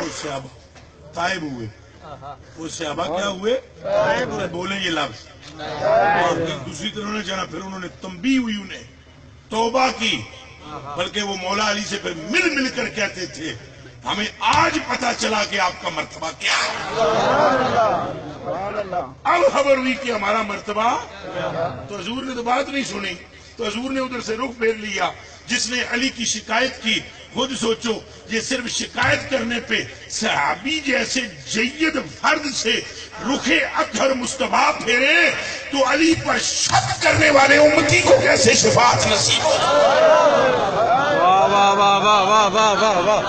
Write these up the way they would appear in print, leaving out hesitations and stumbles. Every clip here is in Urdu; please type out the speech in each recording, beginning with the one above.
وہ صحابہ تائب ہوئے، وہ صحابہ کیا ہوئے؟ بولیں یہ لفظ، اور دوسری طرح انہوں نے جانا، پھر انہوں نے تنبیہ ہوئی، انہیں توبہ کی، بلکہ وہ مولا علی سے پھر مل مل کر کہتے تھے ہمیں آج پتا چلا کہ آپ کا مرتبہ کیا ہے، اب خبر ہوئی کہ ہمارا مرتبہ، تو حضور نے تو بات نہیں سنی، تو حضور نے ادھر سے رخ پھیر لیا۔ جس نے علی کی شکایت کی، خود سوچو یہ صرف شکایت کرنے پہ صحابی جیسے جید فرد سے رخ اطہر مصطفیٰ پھیرے تو علی پر شک کرنے والے امتی کو کیسے شفاعت نصیب ہو؟ واہ واہ واہ واہ واہ واہ واہ واہ،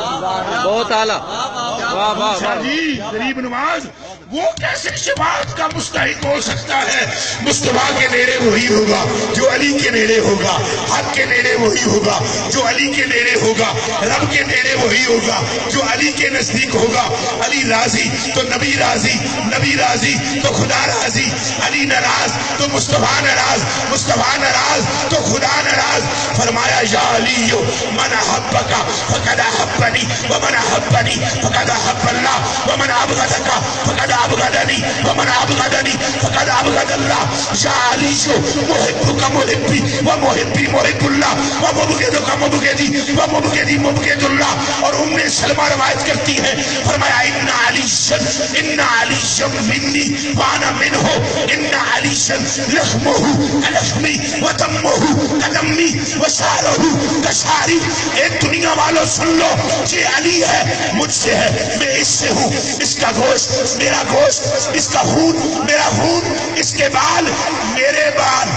بہت اعلیٰ، واہ واہ واہ جی غریب نواز وہ کیسے شفاعت کا مستحق ہو سکتا ہے؟ مصطفیٰ کے نیڑے وہی ہوگا جو علی کے نیڑے ہوگا، حق کے نیڑے وہی ہوگا جو علی کے نیڑے ہوگا، رب کے نیڑے وہی ہوگا جو علی کے نزدیک ہوگا۔ علی راضی تو نبی راضی، نبی راضی تو خدا راضی، علی ناراض تو مصطفیٰ ناراض، مصطفیٰ ناراض تو خدا ناراض۔ فرمایا یا علی من احبک فقد احبنی ومن احبنی فقد احب اللہ ومن ابغضک فقد ابغضنی ومن ابغضنی فقد ابغض اللہ۔ یا علی محبک محبی ومحبی محب اللہ ومبغضک مبغضی ومبغضی مبغض اللہ۔ اور ام سلمہ روایت کرتی ہے، فرمایا ان علی منی وانا منہ، ان علی لحمہ کلحمی ودمہ کدمی وشعرہ کشعری۔ اے دنیا والو سن لو، یہ علی ہے مجھ سے ہے، میں اس سے ہوں، اس کا گوشت میرا گوشت، اس کا خون میرا خون، اس کے بال میرے بال،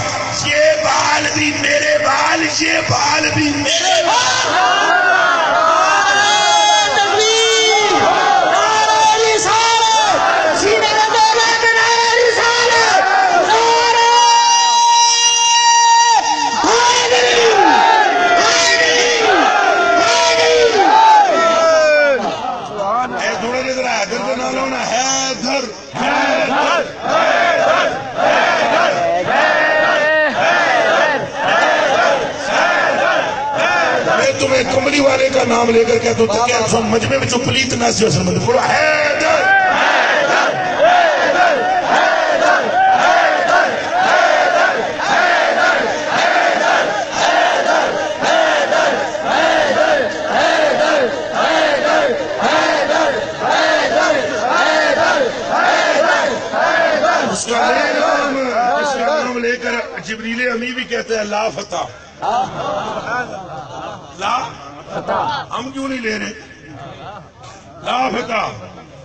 یہ بال بھی میرے بال، یہ بال بھی میرے بال۔ تمہیں کملی والے کا نام لے کر کہتا ہوں تو کیا سو مجمع میں جو پلیت ناس جو اصل مند پورا حیدر حیدر حیدر حیدر حیدر حیدر حیدر حیدر حیدر حیدر حیدر حیدر حیدر حیدر حیدر۔ اس کا نام لے کر جبریل امی بھی کہتے ہیں لا فتح، لا ہم کیوں نہیں لے رہے لا فتح۔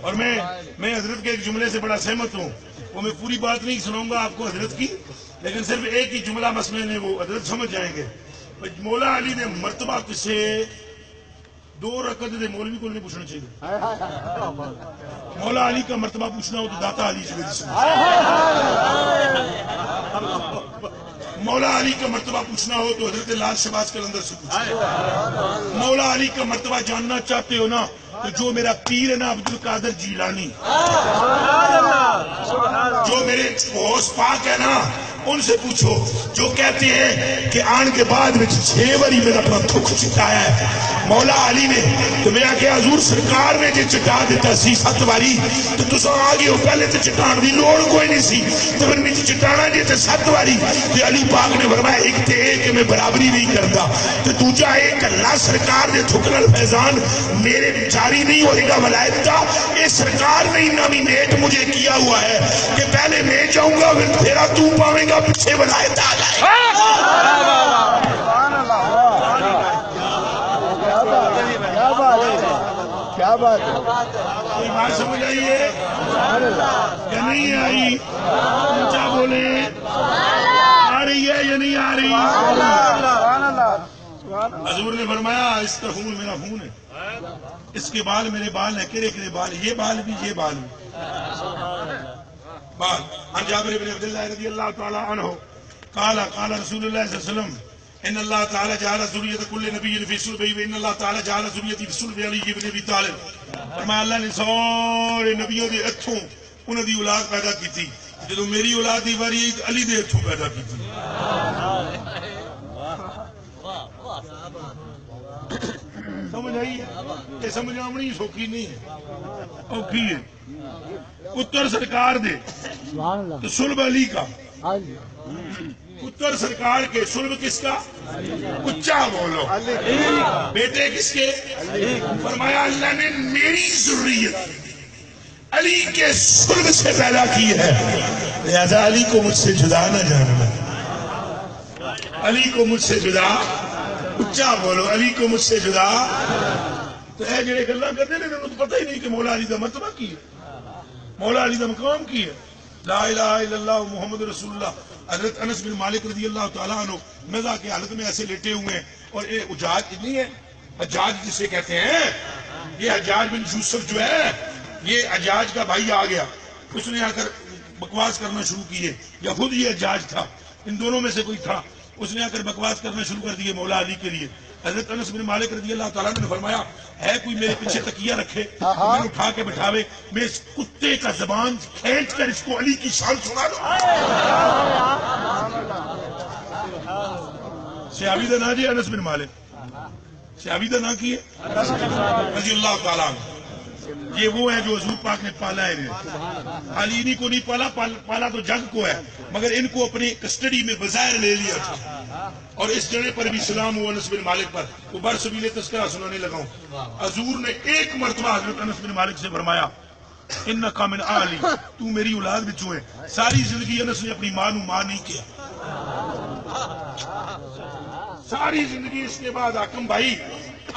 اور میں حضرت کے ایک جملے سے بڑا سہمت ہوں، وہ میں پوری بات نہیں سناؤں گا آپ کو حضرت کی، لیکن صرف ایک ہی جملہ مسئلے نے وہ حضرت سمجھ جائیں گے۔ مولا علی نے مرتبہ کسے 2 رکعت دے مولوی کو نہیں پوچھنا چاہیے، مولا علی کا مرتبہ پوچھنا ہو تو داتا علی سے، مولا علی کا مرتبہ پوچھنا ہو تو حضرت لال شہباز قلندر سے پوچھنا، مولا علی کا مرتبہ جاننا چاہتے ہو نا تو جو میرا پیر ہے نا عبد القادر جیلانی، جو میرے غوث پاک ہے نا ان سے پوچھو، جو کہتے ہیں کہ آن کے بعد 6 باری میرا اپنا تھک چٹایا ہے مولا علی نے، تو میں کہ حضور سرکار نے جی چٹا دیتا سی 7 باری تو تسا آگے ہو، پہلے تو چٹان دی لوڑ کوئی نہیں سی، تو پھر میں چٹانا جی 7 باری، تو علی پاک نے فرمایا ایک تے کہ میں برابری نہیں کرتا، تو دوجا ایک اللہ سرکار دے تھکنل فیضان میرے جاری نہیں ہوئے گا ولایت کا، اے سرکار نے نامینیٹ مجھے کیا ہوا ہے کہ پہلے میں جاؤں گا پھر پھیرا تو پاویں گا، پیچھے ولایت آ جائے۔ کیا بات ہے، کوئی بات سمجھ آئی ہے یا نہیں آئی؟ اونچا بولے، آ رہی ہے یا نہیں آ رہی؟ حضور نے فرمایا اس کا خون میرا خون ہے، اس کے بال میرے بال ہیں، کیڑے کیڑے بال، یہ بال بھی یہ بال بھی۔ بال عن جابر بن عبداللہ رضی اللہ تعالی عنہ قال قال رسول اللہ صلی اللہ علیہ وسلم ان اللہ تعالی جعل ذریۃ کل نبی فی صلبہ وان اللہ تعالی جعل ذریۃ فی صلب علی بن ابی طالب۔ فرمایا اللہ نے سارے نبیوں دے ہتھوں انہاں دی اولاد پیدا کیتی، جدوں میری اولاد دی واری علی دے ہتھوں پیدا کیتی۔ سمجھ سمجھ آئی ہے؟ یہ سمجھ آمنی سوکھی نہیں ہے، اوکھی ہے۔ پتر سرکار دے تو سلب علی کا، پتر سرکار کے سلب کس کا؟ اچا بولو، بیٹے کس کے؟ فرمایا اللہ نے میری ذریت علی کے سلب سے پیدا کی ہے، لہذا علی کو مجھ سے جدا نہ جاننا، علی کو مجھ سے جدا، اچا بولو، علی کو مجھ سے جدا۔ تو اے جڑے گلاں کرتے ہیں انہوں تو پتہ ہی نہیں کہ مولا علی دا مرتبہ کی ہے، مولا علی دا مقام کی ہے۔ لا الہ الا اللہ محمد رسول اللہ۔ حضرت انس بن مالک رضی اللہ تعالیٰ عنہ مزاح کی حالت میں ایسے لیٹے ہوئے ہیں، اور یہ حجاج نہیں ہے، حجاج جسے کہتے ہیں، یہ حجاج بن یوسف جو ہے، یہ حجاج کا بھائی آ گیا، اس نے آ کر بکواس کرنا شروع کیے، یا خود یہ حجاج تھا، ان دونوں میں سے کوئی تھا، اس نے آ کر بکواس کرنا شروع کر دیے مولا علی کے لیے۔ حضرت انس بن مالک رضی اللہ تعالیٰ نے فرمایا ہے کوئی میرے پیچھے تکیہ رکھے، میں اٹھا کے بٹھاوے، میں اس کتے کا زبان کھینچ کر اس کو علی کی شان سنا دوں۔ صحابی دا نا جی انس بن مالک، صحابی دا نا کی ہے رضی اللہ تعالیٰ عنہ۔ یہ وہ ہے جو حضور پاک نے پالا ہے انہیں، علی انہی کو نہیں پالا، پالا تو جگ کو ہے، مگر ان کو اپنی کسٹڈی میں بظاہر لے لیا تھا۔ اور اس جگہ پر بھی سلام ہوا انس بن مالک پر، وہ برسبیل تذکرہ سنانے لگا ہوں۔ حضور نے ایک مرتبہ حضرت انس بن مالک سے فرمایا انکا من آلی، تو میری اولاد بچوں ہے۔ ساری زندگی انس نے اپنی ماں نو ماں نہیں کیا، ساری زندگی اس کے بعد حاکم بھائی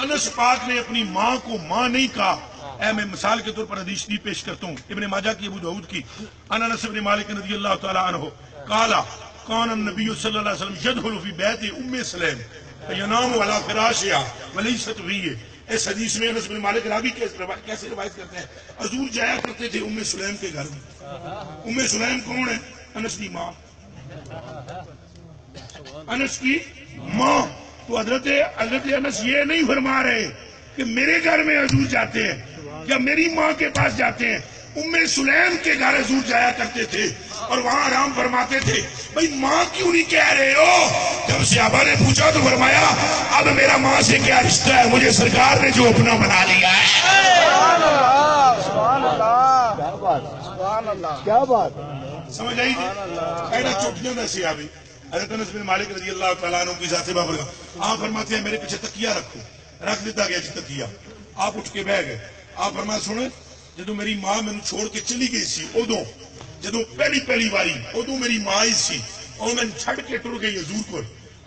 انس پاک نے اپنی ماں کو ماں نہیں کہا۔ اے میں مثال کے طور پر حدیث شریف پیش کرتا ہوں، ابن ماجہ کی، ابو داؤد کی، ان انس بن مالک رضی اللہ تعالیٰ عنہ قال کان النبی صلی اللہ علیہ وسلم یدخل فی بیت ام سلیم فینام علی فراشها ولیست فیہ۔ اس حدیث میں انس بن مالک راوی کیسے روایت کرتے ہیں، حضور جایا کرتے تھے ام سلیم کے گھر میں۔ ام سلیم کون ہے؟ انس کی ماں، انس کی ماں۔ تو حضرت انس یہ نہیں فرما رہے کہ میرے گھر میں حضور جاتے ہیں یا میری ماں کے پاس جاتے ہیں، ام سلیم کے گھر حضور جایا کرتے تھے اور وہاں آرام فرماتے تھے۔ بھئی ماں کیوں نہیں کہہ رہے ہو؟ جب صحابہ نے پوچھا تو فرمایا اب میرا ماں سے کیا رشتہ ہے، مجھے سرکار نے جو اپنا بنا لیا ہے۔ کیا بات، سمجھ آئی جی؟ ایڈا چوٹیاں دا صحابی حضرت انس بن مالک رضی اللہ تعالیٰ عنہ کی ذات بابر کا، آپ فرماتے ہیں میرے پیچھے تکیہ رکھو، رکھ دیتا گیا جی تکیہ، آپ اٹھ کے بیٹھ گئے۔ آپ فرمایا سنیں جدو میری ماں میں چھوڑ کے چلی گئی سی، ادو جدو پہلی باری ادو میری ماں ہی سی، اور میں چھڑ کے ٹر گئی حضور کو۔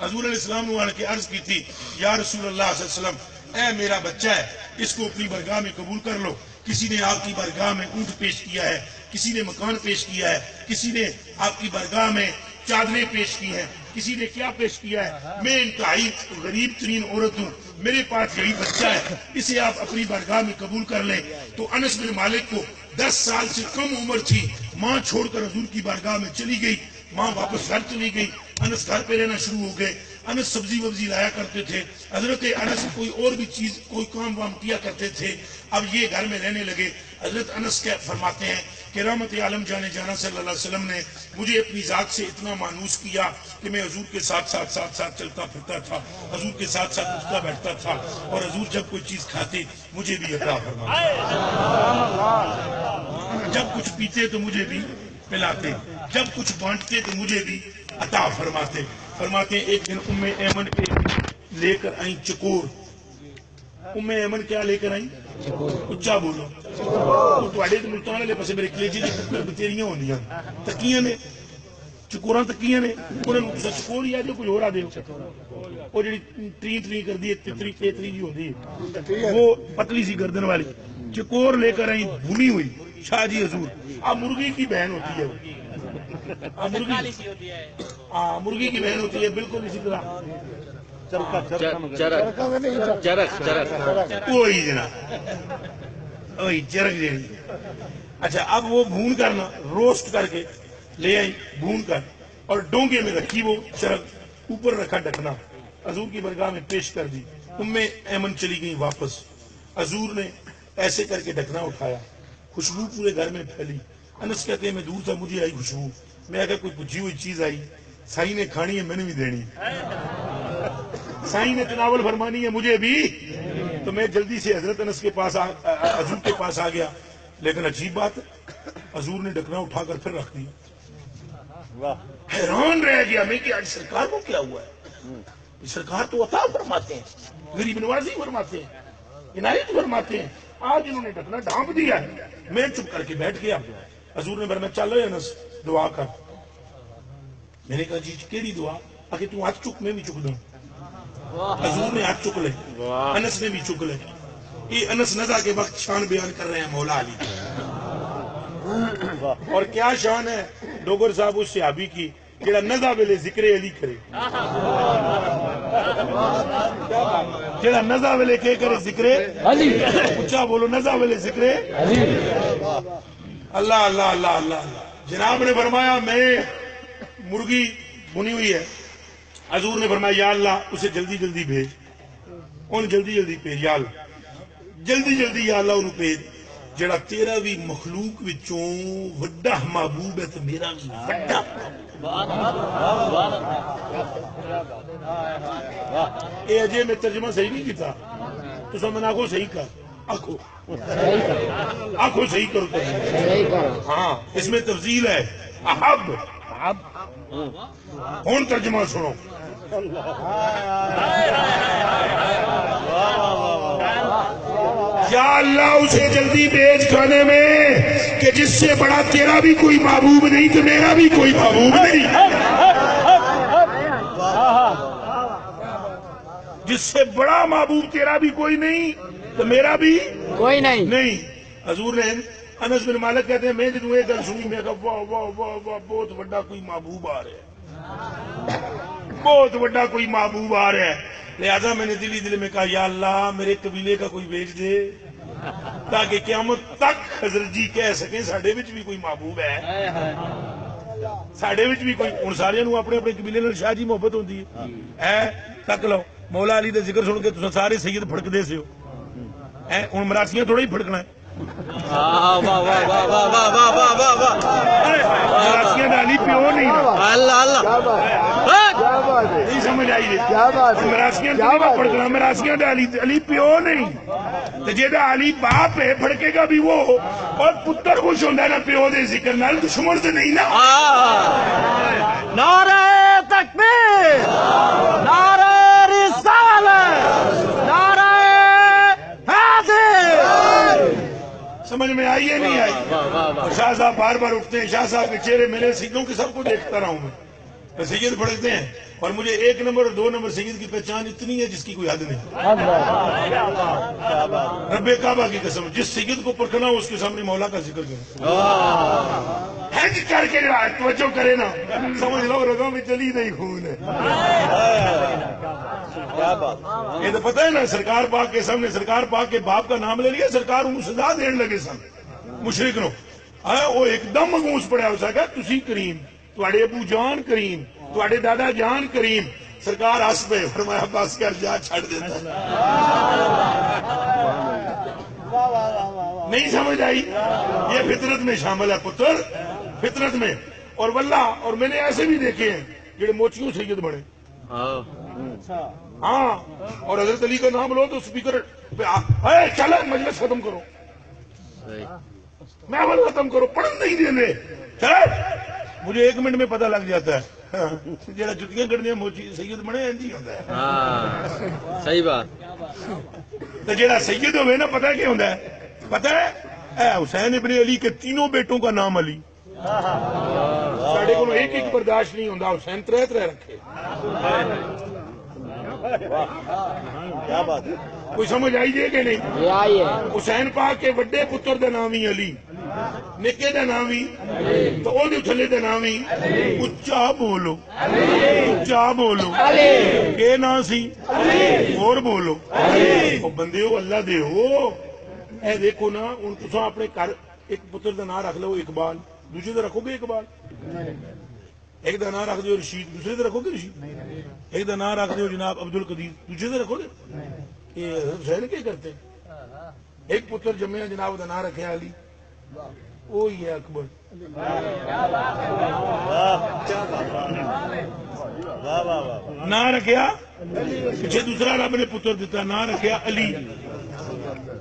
حضور علیہ السلام نے کے عرض کی تھی یا رسول اللہ صلی اللہ علیہ وسلم، اے میرا بچہ ہے، اس کو اپنی برگاہ میں قبول کر لو۔ کسی نے آپ کی برگاہ میں اونٹ پیش کیا ہے، کسی نے مکان پیش کیا ہے، کسی نے آپ کی برگاہ میں چادریں پیش کی ہیں، کسی نے کیا پیش کیا ہے۔ میں انتہائی غریب ترین عورت ہوں، میرے پاس یہی بچہ ہے، اسے آپ اپنی برگاہ میں قبول کر لیں۔ تو انس بن مالک کو 10 سال سے کم عمر تھی، ماں چھوڑ کر حضور کی بارگاہ میں چلی گئی، ماں واپس گھر چلی گئی، انس گھر پہ رہنا شروع ہو گئے۔ انس سبزی وبزی لایا کرتے تھے، حضرت انس کوئی اور بھی چیز کوئی کام وام کیا کرتے تھے۔ اب یہ گھر میں رہنے لگے۔ حضرت انس کیا فرماتے ہیں کہ رحمت عالم جانے جانا صلی اللہ علیہ وسلم نے مجھے اپنی ذات سے اتنا مانوس کیا کہ میں حضور کے ساتھ چلتا پھرتا تھا، حضور کے ساتھ اٹھتا بیٹھتا تھا، اور حضور جب کوئی چیز کھاتے مجھے بھی عطا فرماتے، جب کچھ پیتے تو مجھے بھی پلاتے، جب کچھ بانٹتے تو مجھے بھی عطا فرماتے۔ فرماتے ہیں ایک دن ام ایمن کے لے کر آئیں چکور۔ ام ایمن کیا لے کر آئیں؟ اچھا بولو، تواڈے تے ملتان والے پاسے میرے کلیجے دی ککڑ بتیریاں ہوندیاں، تکیاں نے، چکوراں تکیاں نے، انہاں نوں چکور یا جو کوئی ہور آ دے، وہ جڑی تری کردی ہے، تیتری جی ہوندی ہے، وہ پتلی سی گردن والی چکور لے کر آئیں بھنی ہوئی۔ شاہ جی حضور، اب مرغی کی بہن ہوتی ہے، مرغی کی بہن ہوتی ہے، بالکل اسی طرح وہی جناب، وہی چرک جیڑی۔ اچھا اب وہ بھون کرنا، روسٹ کر کے لے آئی بھون کر، اور ڈونگے میں رکھی وہ چرک، اوپر رکھا ڈھکنا، حضور کی برگاہ میں پیش کر دی۔ ام ایمن چلی گئی واپس، حضور نے ایسے کر کے ڈھکنا اٹھایا، خوشبو پورے گھر میں پھیلی۔ انس کہتے ہیں میں دور تھا، مجھے آئی خوشبو، میں اگر کوئی بجھی ہوئی چیز آئی، سائی نے کھانی ہے میں نے بھی دینی، سائی نے تناول فرمانی ہے مجھے بھی تو میں جلدی سے حضرت انس کے پاس حضور کے پاس آ گیا، لیکن عجیب بات حضور نے ڈھکنا اٹھا کر پھر رکھ دیا۔ حیران رہ گیا میں کہ آج سرکار کو کیا ہوا ہے؟ سرکار تو عطا فرماتے ہیں، غریب نوازی فرماتے ہیں، عنایت فرماتے ہیں، آج انہوں نے ڈھکنا ڈھانپ دیا ہے۔ میں چپ کر کے بیٹھ گیا۔ حضور نے فرمایا چل انس دعا کر۔ میں نے کہا جی کیڑی دعا؟ آخر تو ہاتھ چک میں بھی چک دوں۔ حضور نے ہاتھ چک لے، انس نے بھی چک لے۔ یہ انس نزا کے وقت شان بیان کر رہے ہیں مولا علی کی۔ اور کیا شان ہے ڈوگر صاحب اس صحابی کی جڑا نزا ویلے ذکر علی کرے، جڑا نزا ویلے کے کرے ذکر علی، اچھا بولو نزا ویلے ذکر علی۔ اللہ اللہ اللہ اللہ اللہ۔ جناب نے فرمایا میں مرغی بنی ہوئی ہے، حضور نے فرمایا یا اللہ اسے جلدی جلدی بھیج، ان جلدی جلدی بھیج، یا اللہ جلدی جلدی یا اللہ انہوں بھیج، جڑا تیرا بھی مخلوق وچوں وڈا محبوب ہے تو میرا بھی وڈا۔ اے اجے میں ترجمہ صحیح نہیں کیتا تو سب میں آنکھوں صحیح کر، آنکھوں صحیح کرو۔ ہاں اس میں تفضیل ہے، احب۔ ہون ترجمہ سنو۔ یا اللہ اسے جلدی بھیج کھانے میں کہ جس سے بڑا تیرا بھی کوئی محبوب نہیں تو میرا بھی کوئی محبوب نہیں، جس سے بڑا محبوب تیرا بھی کوئی نہیں تو میرا بھی کوئی نہیں۔ حضور نے انس بن مالک کہتے ہیں میں جدوں یہ گل سنی میں کہا واہ واہ واہ واہ بہت بڑا کوئی محبوب آ رہا ہے، بہت بڑا کوئی محبوب آ رہا ہے۔ لہذا میں نے دل میں کہا یا اللہ میرے قبیلے کا کوئی بھیج دے تاکہ قیامت تک حضرت جی کہہ سکیں ساڈے وچ بھی کوئی محبوب ہے، ساڈے وچ بھی کوئی۔ ہن سارے نوں اپنے اپنے قبیلے نال شاہ جی محبت ہوندی ہے۔ تک لو مولا علی دا ذکر سن کے تساں سارے سید پھڑکدے سے ہو، ہن مراسیاں تھوڑا ہی پھڑکنا ہے۔ مراسیاں دا علی پیو نہیں، نہیں سمجھ آئی جی؟ مراسیاں پھڑکنا، مراسیاں دا علی پیو نہیں، تو جیڑا علی باپ ہے پھڑکے گا بھی وہ، اور پتر خوش ہوندا ہے نا پیو دے ذکر نال، دشمن تے نہیں نا۔ نعرہ تکبیر، نعرہ رسالت، نعرہ حیدر۔ سمجھ میں آئی ہے نہیں آئی؟ شاہ صاحب بار بار اٹھتے ہیں، شاہ صاحب کے چہرے میرے سیدوں کے سب کو دیکھتا رہا ہوں میں سید پڑھتے ہیں، اور مجھے 1 نمبر اور 2 نمبر سید کی پہچان اتنی ہے جس کی کوئی حد نہیں۔ رب کعبہ کی قسم جس سید کو پرکھنا ہو اس کے سامنے مولا کا ذکر کرو، ہنج کر کے توجہ کرے نا، سمجھ لو رگوں میں چلی نہیں خون ہے۔ یہ تو پتہ ہے نا سرکار پاک کے سامنے سرکار پاک کے باپ کا نام لے لیا، سرکار انہوں سزا دین لگے سن مشرک نو، وہ ایک دم مگوس پڑیا ہو سکا تسی کریم، تواڈے ابو جان کریم، تواڈے دادا جان کریم۔ سرکار ہس پہ فرمایا بس کر جا چھڑ دیتا۔ نہیں سمجھ آئی؟ یہ فطرت میں شامل ہے پتر، فطرت میں۔ اور واللہ اور میں نے ایسے بھی دیکھے ہیں جڑے موچیوں سید بنے، ہاں، اور حضرت علی کا نام لو تو اسپیکر پہ چلو مجلس ختم کرو، محفل ختم کرو، پڑھن نہیں دینے، چلو۔ مجھے 1 منٹ میں پتہ لگ جاتا ہے جڑا جتیاں کٹدیاں موچی سید بنے انج ہی ہوندا ہے۔ صحیح بات۔ تو جڑا سید ہوئے نا پتہ کیا ہوندا ہے؟ پتہ ہے اے حسین ابن علی کے 3 بیٹوں کا نام علی، ساڈے کو ایک ایک برداشت نہیں ہوندا، حسین 3 رکھے۔ کوئی سمجھ آئی جائے کہ نہیں؟ حسین پاک کے وڈے پتر دا نام ہی علی، نکے دا نام ہی، تو او دے تھلے دا نام ہی، اچا بولو، اچا بولو، کہ نام سی اور بولو، او بندے ہو اللہ دے ہو۔ اے دیکھو نا ان تساں اپنے گھر ایک پتر دا نام رکھ لو اقبال، دوسرے دا رکھو گے اقبال؟ ایک دا نام رکھ دیو رشید، دوسرے دا رکھو گے رشید؟ ایک دا نام رکھ دیو جناب عبد القدیر، دوسرے دا رکھو گے؟ یہ حسین کیا کرتے ہیں؟ ایک پتر جمعہ جناب دا نام رکھے علی، وہ ہی ہے اکبر۔ نام رکھیا پیچھے دوسرا رب نے پتر دیتا، نام رکھیا علی،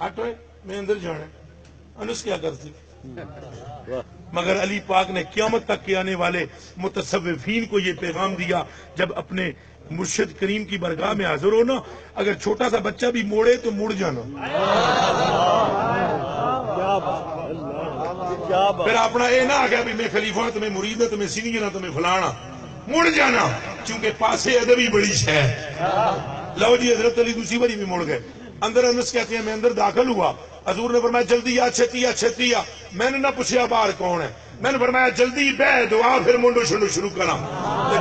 ہٹو میں اندر جانا. انس کیا کرتی؟ مگر علی پاک نے قیامت تک کے آنے والے متصوفین کو یہ پیغام دیا جب اپنے مرشد کریم کی برگاہ میں حاضر ہو نا، اگر چھوٹا سا بچہ بھی موڑے تو مڑ جانا. پھر اپنا یہ نہ آ گیا بھی میں خلیفہ تمہیں مرید ہے تمہیں سینئر تمہیں فلانا، مڑ جانا چونکہ پاسے ادبی بڑی شے. لو جی حضرت علی دوسری باری بھی مڑ گئے. اندر انس کہتے ہیں میں اندر داخل ہوا، حضور نے فرمایا جلدی آ چھتی آ چھتی آ. میں نے نہ پوچھا باہر کون ہے، میں نے فرمایا جلدی بہ دعا پھر منڈو شنڈو شروع کرا.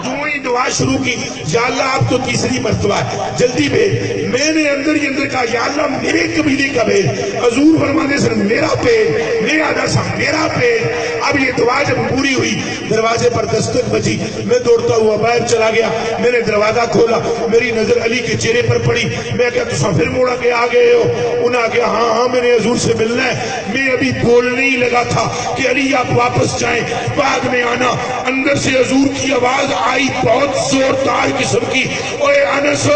جو ہی دعا شروع کی یا اللہ آپ تو تیسری مرتبہ ہے جلدی بھیج. میں نے اندر ہی اندر کہا یا اللہ میرے قبیلے کا بھیج. حضور فرماتے سر میرا پیٹ میرا درسا میرا پیٹ. اب یہ دعا جب پوری ہوئی دروازے پر دستک بجی، میں دوڑتا ہوا باہر چلا گیا. میں نے دروازہ کھولا، میری نظر علی کے چہرے پر پڑی. میں کہا تو پھر موڑا کے آ گئے ہو؟ انہوں نے کہا ہاں ہاں میں نے حضور سے ملنا ہے. میں ابھی بولنے ہی لگا تھا کہ علی آپ واپس جائیں بعد میں آنا. اندر سے حضور کی آواز آئی بہت زوردار قسم کی، اوے انس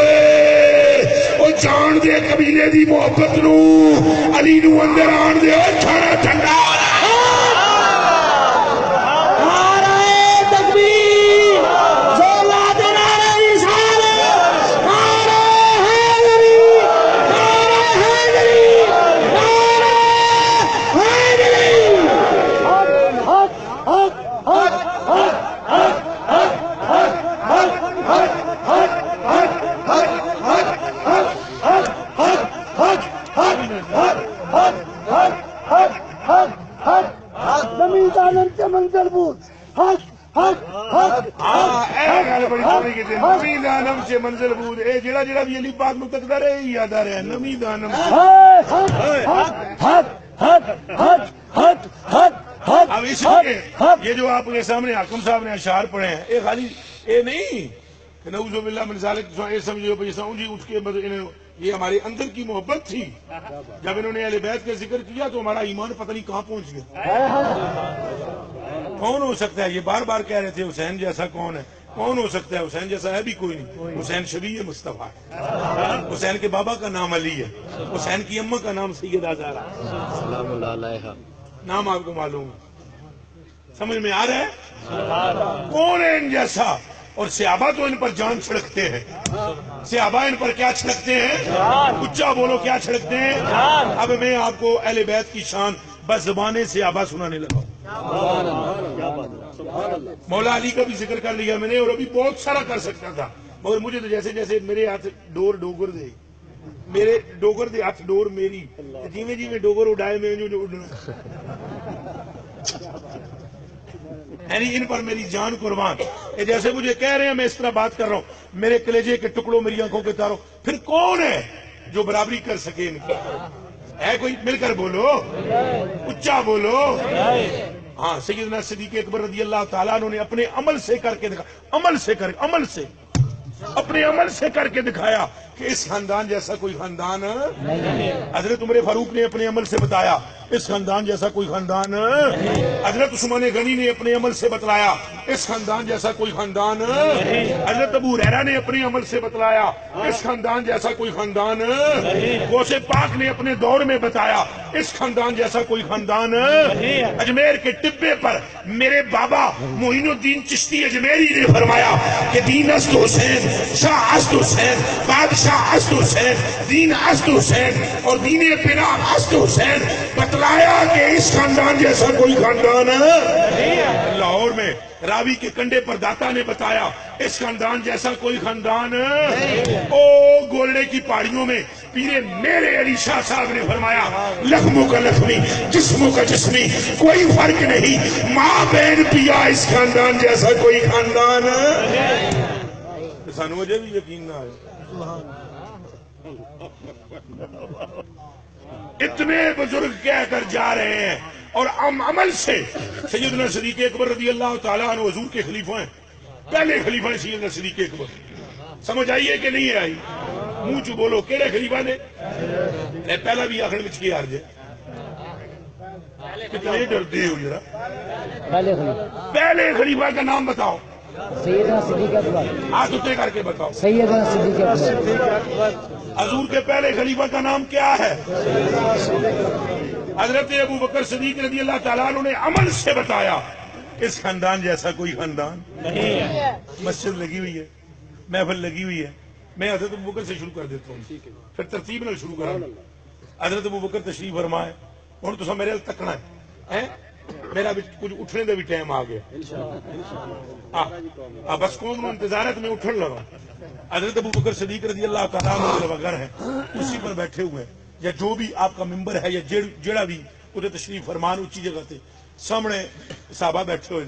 او جان دے قبیلے دی محبت نو، علی نو اندر آن دے. او کھانا ٹھنڈا ہو رہا ہے. منزل بود اے جڑا جڑا بھی علی پاک نو تکدا رہے یاد آ رہا ہے نمی دانم. اب اس لیے یہ جو آپ کے سامنے حاکم صاحب نے اشعار پڑھے ہیں یہ خالی یہ نہیں کہ نعوذ باللہ من ذالک یہ سمجھو جی اٹھ کے یہ ہمارے اندر کی محبت تھی. جب انہوں نے اہل بیت کا ذکر کیا تو ہمارا ایمان پتہ نہیں کہاں پہنچ گیا. کون ہو سکتا ہے؟ یہ بار بار کہہ رہے تھے حسین جیسا کون ہے؟ کون ہو سکتا ہے؟ حسین جیسا ہے بھی کوئی نہیں. حسین شبیہ مصطفیٰ ہے. حسین کے بابا کا نام علی ہے، حسین کی اماں کا نام سیدہ زہرا ہے. نام آپ کو معلوم ہے؟ سمجھ میں آ رہا ہے؟ کون ہے ان جیسا؟ اور صحابہ تو ان پر جان چھڑکتے ہیں. صحابہ ان پر کیا چھڑکتے ہیں؟ اچھا بولو کیا چھڑکتے ہیں؟ اب میں آپ کو اہل بیت کی شان بس زبانیں صحابہ سنانے لگا. مولا علی کا بھی ذکر کر لیا میں نے اور ابھی بہت سارا کر سکتا تھا مگر مجھے تو جیسے جیسے میرے ہاتھ ڈوگر دے میرے ڈوگر دے ہاتھ ڈور میری جیویں جیویں ڈوگر اڈائے میں جو اڈنا یعنی ان پر میری جان قربان. جیسے مجھے کہہ رہے ہیں میں اس طرح بات کر رہا ہوں میرے کلیجے کے ٹکڑوں میری آنکھوں کے تاروں. پھر کون ہے جو برابری کر سکے ان کی؟ ہے کوئی؟ مل کر بولو، اچھا بولو. ہاں سیدنا صدیق اکبر رضی اللہ تعالیٰ عنہ نے اپنے عمل سے کر کے دکھا، اپنے عمل سے کر کے دکھایا کہ اس خاندان جیسا کوئی خاندان. حضرت عمر فاروق نے اپنے عمل سے بتایا اس خاندان جیسا کوئی خاندان. حضرت عثمان غنی نے اپنے عمل سے بتلایا اس خاندان جیسا کوئی خاندان. حضرت ابو ہریرہ نے اپنے عمل سے بتلایا اس خاندان جیسا کوئی خاندان. غوث پاک نے اپنے دور میں بتایا اس خاندان جیسا کوئی خاندان. اجمیر کے ٹبے پر میرے بابا معین الدین چشتی اجمیری نے فرمایا کہ دین است حسین، شاہ است حسین، بادشاہ است حسین، دین است حسین اور دین پنا است حسین. بتلایا کہ اس خاندان جیسا کوئی خاندان ہے. لاہور میں راوی کے کنڈے پر داتا نے بتایا اس خاندان جیسا کوئی خاندان. او گولڑے کی پہاڑیوں میں پیر میرے علی شاہ صاحب نے فرمایا لخموں کا لخمی جسموں کا جسمی کوئی فرق نہیں، ماں بہن پیا اس خاندان جیسا کوئی خاندان. سانو مجھے بھی یقین نہ آئے. اتنے بزرگ کہہ کر جا رہے ہیں اور عمل سے سیدنا صدیق اکبر رضی اللہ تعالیٰ عنہ حضور کے خلیفہ ہیں. پہلے خلیفہ ہیں سیدنا صدیق اکبر. سمجھ آئیے کہ نہیں آئی؟ منہ چو بولو کیڑے خلیفہ نے؟ پہلا بھی آخر مچ کے ہار جائے. کتنے ڈرتے ہو ذرا؟ پہلے خلیفہ کا نام بتاؤ. سیدنا صدیق اکبر. ہاتھ اٹھے کر کے بتاؤ. سیدنا صدیق اکبر. حضور کے پہلے خلیفہ کا نام کیا ہے؟ حضرت ابو بکر صدیق رضی اللہ تعالیٰ عنہ نے عمل سے بتایا اس خاندان جیسا کوئی خاندان نہیں ہے. مسجد لگی ہوئی ہے, محفل لگی ہوئی ہے. میں حضرت ابو بکر سے شروع کر دیتا ہوں, پھر ترتیب نال شروع کروں. حضرت ابو بکر تشریف فرمائے. ہوں تو میرے تکنا ہے, میرا بھی کچھ اٹھنے کا بھی ٹائم آ گیا. بس قوم کو انتظار ہے تو میں اٹھن لگا. حضرت ابو بکر صدیق رضی اللہ تعالیٰ عنہ وغیرہ ہیں, اسی پر بیٹھے ہوئے ہیں, یا جو بھی آپ کا ممبر ہے یا جیڑا بھی ادھر تشریف فرمان اونچی جگہ سے سامنے صحابہ بیٹھے ہوئے.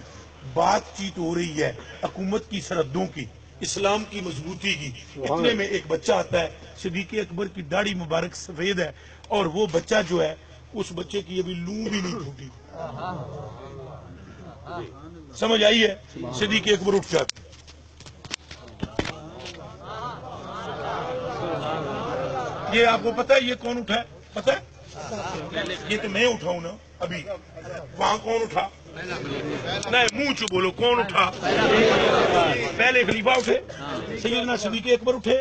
بات چیت ہو رہی ہے حکومت کی سرحدوں کی, اسلام کی مضبوطی کی. اتنے میں ایک بچہ آتا ہے, صدیق اکبر کی داڑھی مبارک سفید ہے, اور وہ بچہ جو ہے اس بچے کی ابھی لوں بھی نہیں پھوٹی. سمجھ آئی ہے؟ صدیق اکبر اٹھ جاتے. یہ آپ کو پتا ہے یہ کون اٹھا ہے؟ پتا ہے یہ تو میں اٹھاؤں نا. ابھی وہاں کون اٹھا؟ نہیں, منہ چ بولو, کون اٹھا؟ پہلے خلیفہ اٹھے, سیدنا صدیق اکبر اٹھے,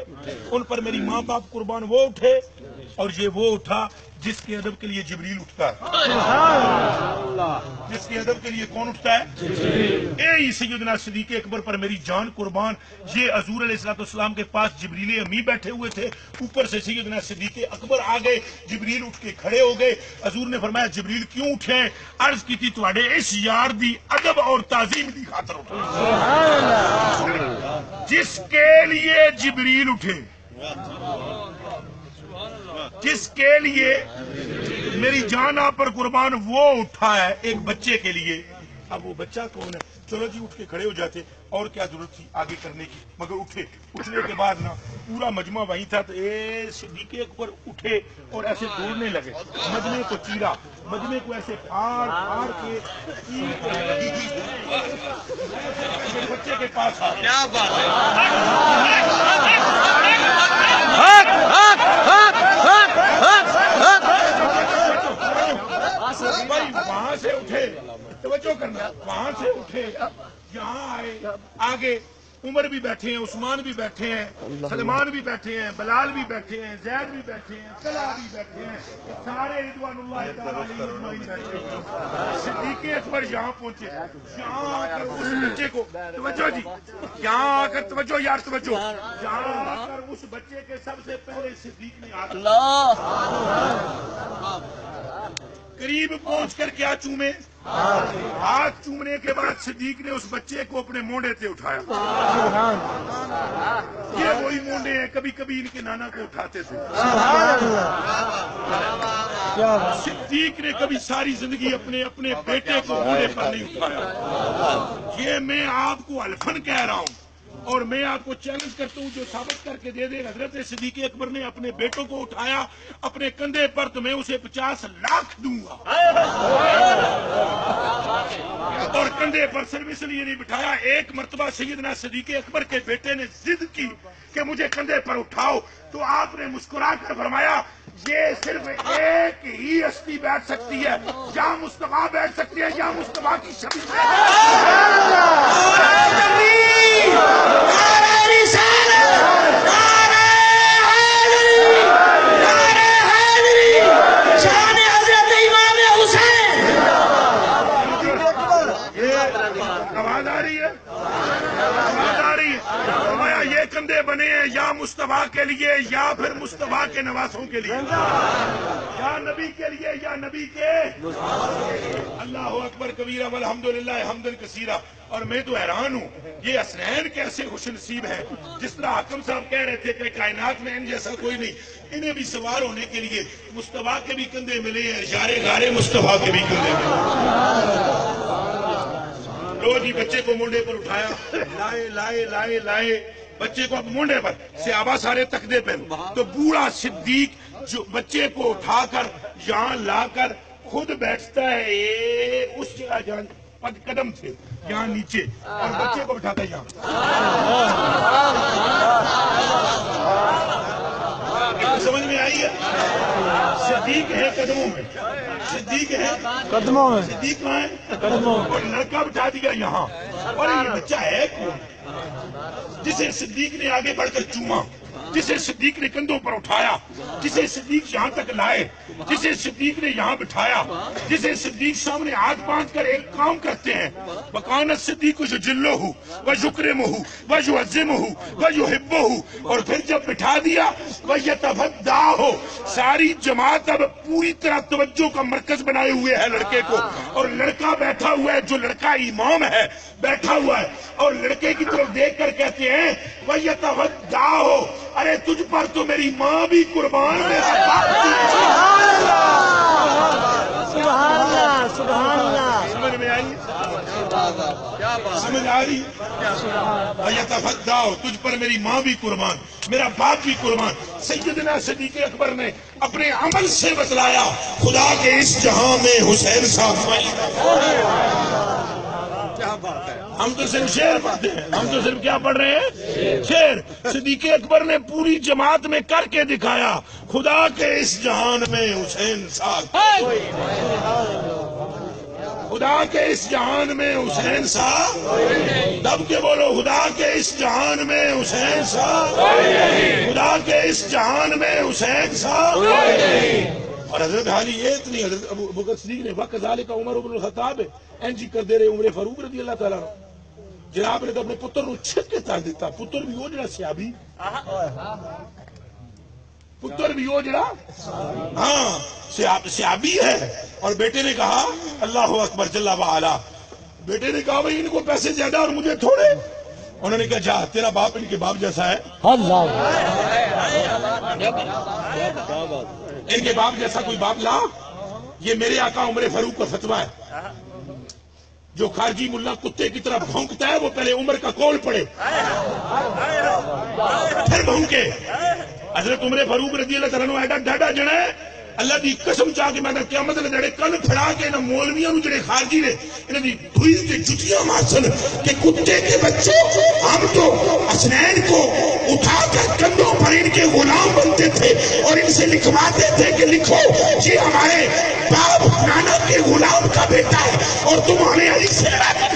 ان پر میری ماں باپ قربان وہ اٹھے, اور یہ وہ اٹھا جس کے ادب کے لیے جبریل اٹھتا ہے. جس کے ادب کے لیے کون اٹھتا ہے؟ اے سیدنا صدیق اکبر پر میری جان قربان. یہ حضور علیہ السلام کے پاس جبریل امی بیٹھے ہوئے تھے, اوپر سے سیدنا صدیق اکبر آ گئے, جبریل اٹھ کے کھڑے ہو گئے. حضور نے فرمایا جبریل کیوں اٹھے؟ عرض کی تھی تواڈے اس یار دی ادب اور تعظیم دی خاطر اٹھے. جس کے لیے جبریل اٹھے, جس کے لیے میری جان آپ پر قربان وہ اٹھا ہے ایک بچے کے لیے. اب وہ بچہ کون ہے؟ چلو جی اٹھ کے کھڑے ہو جاتے, اور کیا ضرورت تھی آگے کرنے کی, مگر اٹھے. اٹھنے کے بعد نا پورا مجمع وہیں تھا, تو اے صدیق اکبر اٹھے اور ایسے دوڑنے لگے, مجمع کو چیرا, مجمع کو ایسے پھاڑ پھاڑ کے بچے کے پاس آ گئے. وہاں سے اٹھے, توجہ کرنا, وہاں سے اٹھے, یہاں آئے, آگے عمر بھی بیٹھے ہیں, عثمان بھی بیٹھے ہیں, سلمان بھی بیٹھے ہیں, بلال بھی بیٹھے ہیں, زید بھی بیٹھے ہیں, طلحہ بھی بیٹھے ہیں, سارے رضوان اللہ تعالیٰ علیہ اجمعین بیٹھے ہیں. صدیق اکبر یہاں پہنچے, یہاں آ کر اس بچے کو, توجہ جی, یہاں آ کر, توجہ یار توجہ, یہاں آ کر اس بچے کے سب سے پہلے صدیق نے قریب پہنچ کر کیا چومے؟ ہاتھ چومنے کے بعد صدیق نے اس بچے کو اپنے مونڈے سے اٹھایا. یہ وہی مونڈے ہیں کبھی کبھی ان کے نانا کو اٹھاتے تھے. صدیق نے کبھی ساری زندگی اپنے اپنے بیٹے کو مونڈے پر نہیں اٹھایا. یہ میں آپ کو الفن کہہ رہا ہوں, اور میں آپ کو چیلنج کرتا ہوں جو ثابت کر کے دے دے حضرت صدیق اکبر نے اپنے بیٹوں کو اٹھایا اپنے کندھے پر, تو میں اسے 50 لاکھ دوں گا. اور کندھے پر صرف اس لیے نہیں بٹھایا, ایک مرتبہ سیدنا صدیق اکبر کے بیٹے نے ضد کی کہ مجھے کندھے پر اٹھاؤ, تو آپ نے مسکرا کر فرمایا یہ صرف ایک ہی ہستی بیٹھ سکتی ہے, یا مصطفیٰ بیٹھ سکتی ہے یا مصطفیٰ کی شبیہ. آواز آ رہی ہے؟ آواز آ رہی ہے؟ فرمایا یہ کندھے بنے ہیں یا مصطفیٰ کے لیے یا پھر مصطفیٰ کے نواسوں کے لیے, یا نبی کے لیے یا نبی کے. اللہ اکبر کبیرہ والحمدللہ حمدن کثیرہ. اور میں تو حیران ہوں یہ حسنین کیسے خوش نصیب ہیں. جس طرح حاکم صاحب کہہ رہے تھے کہ کائنات میں ان جیسا کوئی نہیں, انہیں بھی سوار ہونے کے لیے مصطفیٰ کے بھی کندھے ملے ہیں, یارے غارے مصطفیٰ کے بھی کندھے ملے. لو جی بچے کو مونڈے پر اٹھایا, لائے لائے لائے لائے بچے کو اب مونڈے پر, صحابہ سارے تکدے پہ, تو بوڑھا صدیق جو بچے کو اٹھا کر یہاں لا کر خود بیٹھتا ہے اس جگہ جہاں قدم تھے یہاں نیچے, اور بچے کو بٹھاتا ہے یہاں. سمجھ میں آئی ہے؟ صدیق ہے قدموں میں, صدیق ہے قدموں میں, صدیق کہاں ہے؟ قدموں میں. اور لڑکا بٹھا دیا یہاں, اور یہ بچہ ہے کون؟ جسے صدیق نے آگے بڑھ کر چوما، جسے صدیق نے کندھوں پر اٹھایا، جسے صدیق یہاں تک لائے، جسے صدیق نے یہاں بٹھایا، جسے صدیق سامنے ہاتھ باندھ کر ایک کام کرتے ہیں، وَكَانَ الصِّدِّيقُ يُجِلُّهُ وَيُكْرِمُهُ وَيُعَزِّمُهُ وَيُحِبُّهُ، اور پھر جب بٹھا دیا وَيَتَفَدَّاهُ، ساری جماعت اب پوری طرح توجہ کا مرکز بنائے ہوئے ہے لڑکے کو، اور لڑکا بیٹھا ہوا ہے، جو لڑکا امام ہے بیٹھا ہوا ہے، اور لڑکے کی طرف دیکھ کر کہتے ہیں وَيَتَفَدَّاهُ، ارے تجھ پر تو میری ماں بھی قربان، میرا باپ بھی سبحان اللہ سبحان اللہ. سمجھ میں آئی؟ سمجھ آ رہی؟ وَيَتَفَدَّاهُ، تجھ پر میری ماں بھی قربان، میرا باپ بھی قربان. سیدنا صدیق اکبر نے اپنے عمل سے بتلایا خدا کے اس جہاں میں حسین صاحب ہم تو صرف شعر پڑھتے ہیں، ہم تو صرف کیا پڑھ رہے ہیں؟ شعر. صدیق اکبر نے پوری جماعت میں کر کے دکھایا خدا کے اس جہان میں حسین صاحب، خدا کے اس جہان میں حسین صاحب، دب کے بولو خدا کے اس جہان میں حسین صاحب، خدا کے اس جہان میں حسین صاحب. اور حضرت حالی یہ اتنی، حضرت ابو بکر صدیق نے وَكَذَلِكَ عمر بن الخطاب اینجی کر دے رہے عمر فاروق رضی اللہ تعالیٰ عنہ. جناب نے تو اپنے پتر نو چھک کے تر دیتا، پتر بھی وہ جڑا سیابی، پتر بھی وہ جڑا ہاں سیابی ہے. اور بیٹے نے کہا اللہ اکبر جل وعلا، بیٹے نے کہا بھائی ان کو پیسے زیادہ اور مجھے تھوڑے. انہوں نے کہا جا تیرا باپ ان کے باپ جیسا ہے، اللہ ان کے باپ جیسا کوئی باپ لا. یہ میرے آقا عمر فاروق کا فتویٰ ہے، جو خارجی ملا کتے کی طرح بھونکتا ہے وہ پہلے عمر کا قول پڑے پھر بھونکے. حضرت عمر فاروق رضی اللہ تعالیٰ عنہ ایڈا ڈاڈا جنا ہے، اللہ دی قسم چاہ کے میں نے قیامت دے جڑے کن پھڑا کے نہ مولویاں نو جڑے خارجی نے انہاں دی دھوئی تے جُتیاں مارسن کہ کتے کے بچوں، ہم تو حسنین کو اٹھا کر کندھوں پر ان کے غلام بنتے تھے اور ان سے لکھواتے تھے کہ لکھو یہ ہمارے باپ نانا کے غلام کا بیٹا ہے اور تم ہمیں علی سے لڑا کے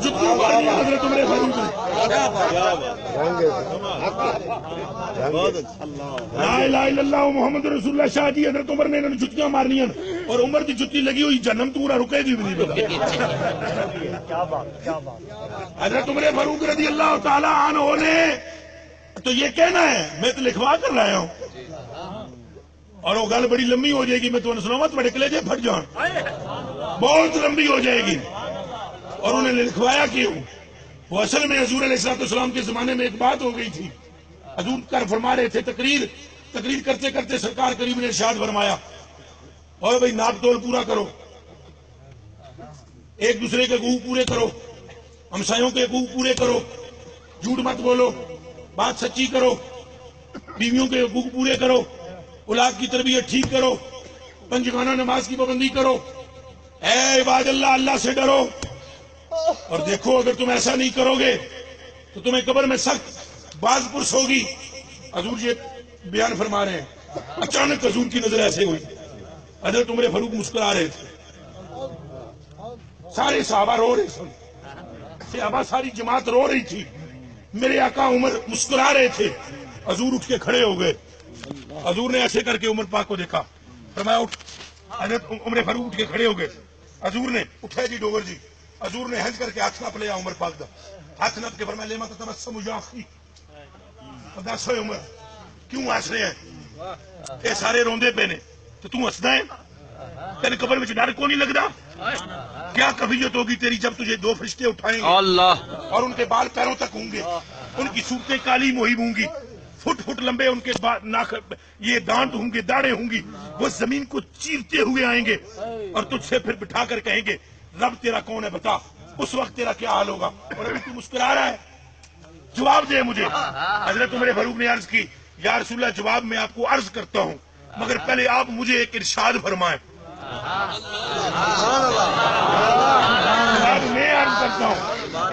جتوں مارنی حضرت عمر فاروق نے. لا الہ الا اللہ محمد رسول اللہ. شاہ جی حضرت عمر نے انہوں جتیاں مارنیاں اور عمر کی جتی لگی ہوئی جہنم تورا رکے گی بھی نہیں پتا. حضرت عمر فاروق رضی اللہ تعالی عنہ نے تو یہ کہنا ہے میں تو لکھوا کر لایا ہوں اور وہ گل بڑی لمبی ہو جائے گی، میں تمہیں سناؤں تمہارے کلیجے پھٹ جان، بہت لمبی ہو جائے گی. اور انہوں نے لکھوایا کیوں؟ وہ اصل میں حضور علیہ السلام کے زمانے میں ایک بات ہو گئی تھی. حضور کر فرما رہے تھے تقریر کرتے کرتے سرکار کریم نے ارشاد فرمایا اور بھائی ناپ تول پورا کرو، ایک دوسرے کے حقوق پورے کرو، ہمسایوں کے حقوق پورے کرو، جھوٹ مت بولو، بات سچی کرو، بیویوں کے حقوق پورے کرو، اولاد کی تربیت ٹھیک کرو، پنجگانہ نماز کی پابندی کرو، اے عباد اللہ اللہ سے ڈرو. اور دیکھو اگر تم ایسا نہیں کرو گے تو تمہیں قبر میں سخت باز پرس ہوگی. حضور یہ بیان فرما رہے ہیں. اچانک حضور کی نظر ایسے ہوئی، حضرت عمر فاروق مسکرا رہے تھے، سارے صحابہ رو رہے تھے، صحابہ ساری جماعت رو رہی تھی، میرے آقا عمر مسکرا رہے تھے. حضور اٹھ کے کھڑے ہو گئے. حضور نے ایسے کر کے عمر پاک کو دیکھا، فرمایا اٹھ. حضرت عمر فاروق اٹھ کے کھڑے ہو گئے. حضور نے اٹھا جی ڈوگر جی، حضور نے ہنس کر کے ہاتھ نپ لیا عمر پاک دا، ہاتھ نپ کے فرمایا لیما تتبسم یا اخی. دس ہوئے عمر کیوں ہنس رہے ہیں؟ یہ سارے روندے پے نے تو تم ہنسدا ہے؟ تیرے قبر میں ڈر کو نہیں لگتا؟ کیا کفیت ہوگی تیری جب تجھے دو فرشتے اٹھائیں گے اللہ اور ان کے بال پیروں تک ہوں گے، ان کی صورتیں کالی محیب ہوں گی، فٹ لمبے ان کے یہ دانت ہوں گے، داڑیں ہوں گی، وہ زمین کو چیرتے ہوئے آئیں گے اور تجھ سے پھر بٹھا کر کہیں گے رب تیرا کون ہے بتا. اس وقت تیرا کیا حال ہوگا؟ اور ابھی تو مسکرا رہا ہے، جواب دے مجھے. حضرت عمر فاروق نے عرض کی یا رسول اللہ جواب میں آپ کو عرض کرتا ہوں مگر پہلے آپ مجھے ایک ارشاد فرمائیں. جواب میں عرض کرتا ہوں،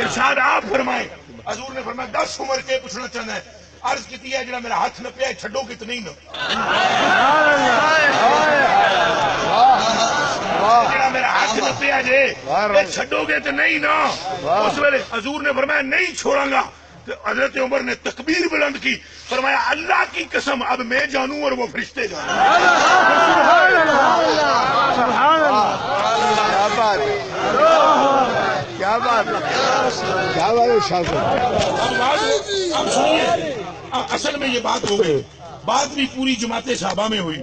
ارشاد آپ فرمائیں. حضور نے فرمایا 10 عمر کے پوچھنا چاہنا ہے. عرض کی ہے جڑا میرا ہاتھ نہ پیا چھڈو کہ نہیں نہ جڑا میرا ہاتھ نہ پیا جے چھڈو گے تو نہیں نا. اس ویلے حضور نے فرمایا نہیں چھوڑاں گا. حضرت عمر نے تکبیر بلند کی, فرمایا اللہ کی قسم اب میں جانوں اور وہ فرشتے جانوں. کیا بات اب سنیے, اصل میں یہ بات ہو گئی. بات بھی پوری جماعت صحابہ میں ہوئی,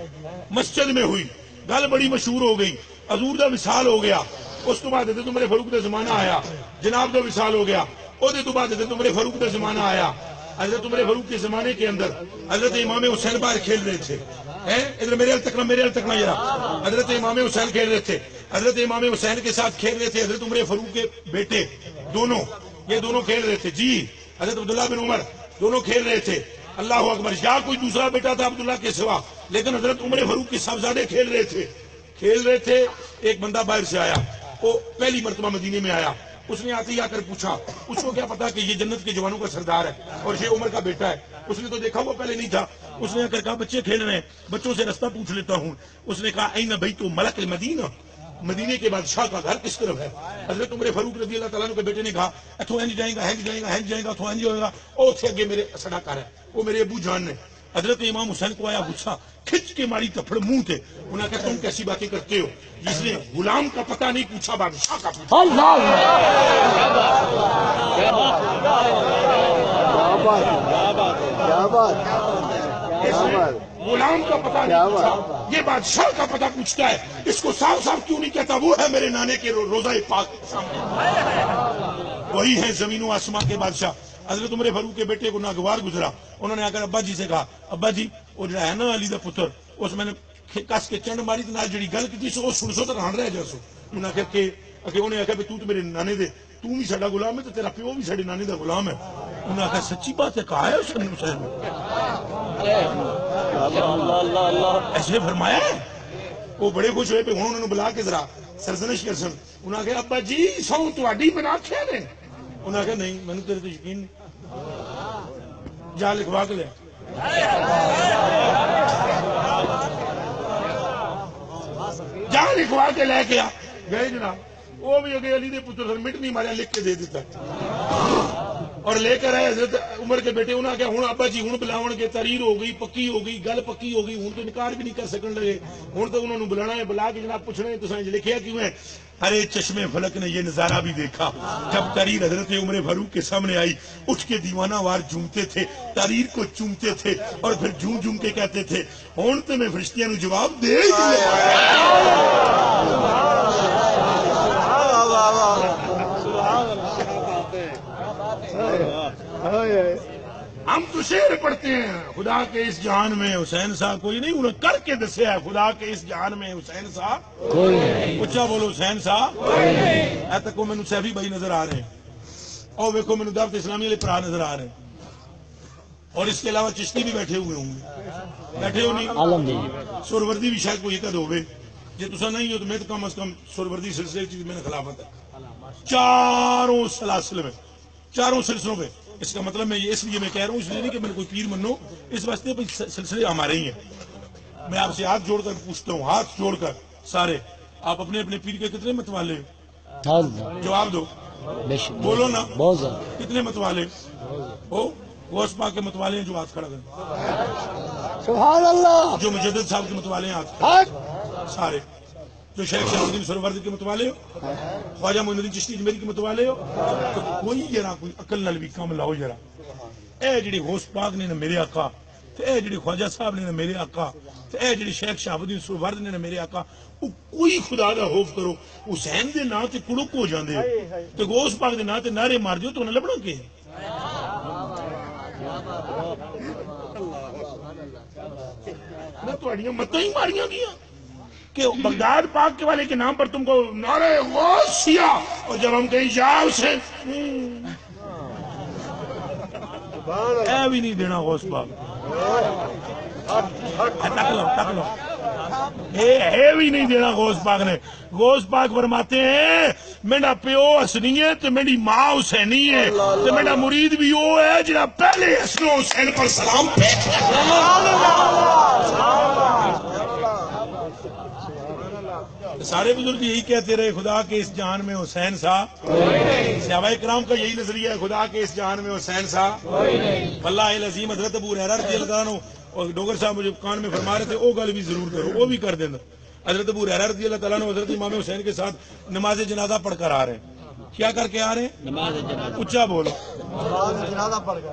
مسجد میں ہوئی, گل بڑی مشہور ہو گئی. حضور دا وصال ہو گیا. اس تو بعد حضرت عمر فاروق دا زمانہ آیا, جناب دا وصال ہو گیا. اس تو بعد حضرت عمر فاروق دا زمانہ آیا. حضرت عمر فاروق کے زمانے کے اندر حضرت امام حسین باہر کھیل رہے تھے. ادھر میرے حل تکنا ذرا. حضرت امام حسین کھیل رہے تھے. حضرت امام حسین کے ساتھ کھیل رہے تھے حضرت عمر فاروق کے بیٹے دونوں, یہ دونوں کھیل رہے تھے. جی حضرت عبداللہ بن عمر دونوں کھیل رہے تھے. اللہ اکبر. یا کوئی دوسرا بیٹا تھا عبداللہ کے سوا, لیکن حضرت عمر فاروق کے صاحبزادے کھیل رہے تھے. ایک بندہ باہر سے آیا, وہ پہلی مرتبہ مدینے میں آیا. اس نے آتے ہی آ کر پوچھا, اس کو کیا پتا کہ یہ جنت کے جوانوں کا سردار ہے اور یہ عمر کا بیٹا ہے. اس نے تو دیکھا وہ پہلے نہیں تھا. اس نے آ کر کہا بچے کھیل رہے ہیں, بچوں سے رستہ پوچھ لیتا ہوں. اس نے کہا این بیت ملک المدینہ, مدینے کے بادشاہ کا گھر کس طرف ہے؟ حضرت عمر فاروق رضی اللہ تعالیٰ عنہ کے بیٹے نے کہا اتوں اینج جائے گا, اینج جائے گا, اینج جائے گا, اتوں اینج ہوئے گا. اور اتنے اگے میرے سڑا گھر ہے, وہ میرے ابو جان نے. حضرت امام حسین کو آیا غصہ, کھچ کے ماری تھپڑ منہ تھے. انہوں نے کہا تم کیسی باتیں کرتے ہو؟ جس نے غلام کا پتہ نہیں پوچھا بادشاہ کا پوچھا. غلام کا پتہ نہیں پوچھا, یہ بادشاہ کا پتہ پوچھتا ہے. اس کو صاف صاف کیوں نہیں کہتا وہ ہے میرے نانے کے روزہ پاک کے سامنے, وہی ہے زمین و آسمان کے بادشاہ. حضرت عمر فاروق کے بیٹے کو ناگوار گزرا. انہوں نے آ کر ابا جی سے کہا ابا جی وہ جڑا ہے نا علی دا پتر, اس میں نے کس کے چنڈ ماری تو جڑی گل کی سو سن سو تو رہن رہ جا سو. انہوں نے آخر کہ انہیں آخیا تو میرے نانے دے, تو بھی ساڈا غلام ہے تو تیرا پیو بھی ساڈے نانے دا غلام ہے. انہوں نے آخیا سچی بات ہے, کہا ہے اس نے ایسے فرمایا ہے. وہ بڑے خوش ہوئے پہ انہوں نے بلا کے ذرا سرزنش کر سن. انہوں نے کہا ابا جی سو تہاڈی بنا کے نے. انہوں نے کہا نہیں میں نے تیرے تو یقین نہیں, جا لکھوا کے لے. جا لکھوا کے لے کے آ گئے جناب. وہ بھی اگے علی دے پتر سن, مٹ نہیں ماریا, لکھ کے دے دیتا اور لے کر آئے حضرت عمر کے بیٹے. انہوں نے کہا ہوں ابا جی ہوں بلاون کے, تحریر ہو گئی, پکی ہو گئی, گل پکی ہو گئی, ہوں تو انکار بھی نہیں کر سکن لگے. ہوں تو انہوں نے بلانا ہے, بلا کے جناب پوچھنا ہے تو لکھیا کیوں ہے؟ ارے چشمے فلک نے یہ نظارہ بھی دیکھا جب تحریر حضرت عمر فاروق کے سامنے آئی. اٹھ کے دیوانہ وار جھومتے تھے, تحریر کو چومتے تھے اور پھر جھوم جھوم کے کہتے تھے ہوں تو میں فرشتیاں نو جواب دے ہی ہم تو شعر پڑھتے ہیں خدا کے اس جہان میں حسین صاحب کوئی نہیں. انہوں نے کر کے دسیا ہے خدا کے اس جہان میں حسین صاحب کوئی نہیں. اچھا بولو حسین صاحب کوئی نہیں. اے تک مینو سیفی بھائی نظر آ رہے ہیں, اور ویکو مینو دعوت اسلامی والے پرا نظر آ رہے ہیں, اور اس کے علاوہ چشتی بھی بیٹھے ہوئے ہوں گے. بیٹھے ہو نہیں؟ سوروردی بھی شاید کوئی ایک ہوگی. جی تصا نہیں ہو تو میں تو کم از کم سوروردی سلسلے کی میں نے خلافت ہے. چاروں سلاسل میں, چاروں سلسلوں پہ. اس کا مطلب میں اس لیے میں کہہ رہا ہوں, اس لیے نہیں کہ میں نے کوئی پیر منو, اس واسطے سلسلے ہمارے ہی ہیں. میں آپ سے ہاتھ جوڑ کر پوچھتا ہوں, ہاتھ جوڑ کر سارے, آپ اپنے اپنے پیر کے کتنے متوالے ہو؟ جواب دو, بولو نا, کتنے متوالے ہو؟ غوث پاک کے متوالے ہیں جو ہاتھ کھڑا کریں, سبحان اللہ. جو مجدد صاحب کے متوالے ہیں ہاتھ سارے, جو شیخ شرف الدین سہروردی کے متوالے ہو, خواجہ معین الدین چشتی اجمیری کے متوالے ہو, تو کوئی ذرا کوئی عقل نال بھی کام لاؤ ذرا. اے جڑی غوث پاک نے میرے آقا, تے اے جڑی خواجہ صاحب نے میرے آقا, تے اے جڑی شیخ شہاب الدین سہروردی نے میرے آقا, وہ کوئی خدا دا خوف کرو. حسین دے نام تے کڑک ہو جاندے ہو, تے غوث پاک دے نام تے نعرے مار دیو تو انہیں لبنا کے نہ تہاڈیاں متاں ہی ماریاں گیاں کہ بغداد پاک کے والے کے نام پر تم کو نعرے غوثیہ, اور جب ہم کہیں یا حسین اے بھی نہیں دینا غوث پاک. ٹک لو ہے بھی نہیں دینا غوث پاک نے. غوث پاک فرماتے ہیں میرا پیو حسنی ہے تو میری ماں حسینی ہے تو میرا مرید بھی وہ ہے جنہا پہلے حسن و حسین پر سلام پیش. سارے بزرگ یہی کہتے رہے خدا کے اس جہان میں حسین سا. صحابہ کرام کا یہی نظریہ ہے خدا کے اس جہان میں حسین سا. واللہ العظیم حضرت ابو ہریرہ رضی اللہ عنہ اور ڈوگر صاحب مجھے کان میں فرما رہے تھے وہ گل بھی ضرور کرو وہ بھی کر دینا. حضرت ابو ہریرہ رضی اللہ تعالیٰ عنہ حضرت امام حسین کے ساتھ نماز جنازہ پڑھ کر آ رہے ہیں. کیا کر کے آ رہے ہیں؟ اچھا بولو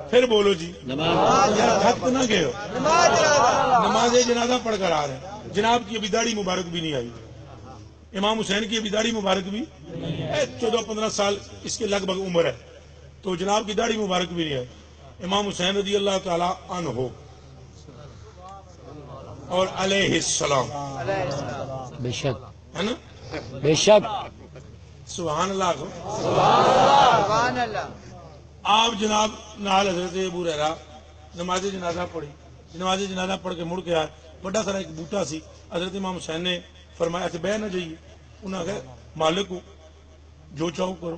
پھر بولو جی تھک نہ گئے ہو. نماز جنازہ پڑھ کر آ رہے ہیں. جناب کی ابھی داڑھی مبارک بھی نہیں آئی. امام حسین کی ابھی داڑھی مبارک بھی 14-15 سال اس کے لگ بھگ عمر ہے تو جناب کی داڑھی مبارک بھی نہیں ہے. امام حسین رضی اللہ تعالی عنہ اور علیہ السلام بے شک ہے نا بے شک سبحان اللہ. آپ جناب نال حضرت ابو ہریرہ نماز جنازہ پڑھی. نماز جنازہ پڑھ کے مڑ کے آئے. بڑا سارا ایک بوٹا سی. حضرت امام حسین نے فرمایا کہ بہ نہ جائیے. انہوں نے کہا مالک کو جو چاہو کرو.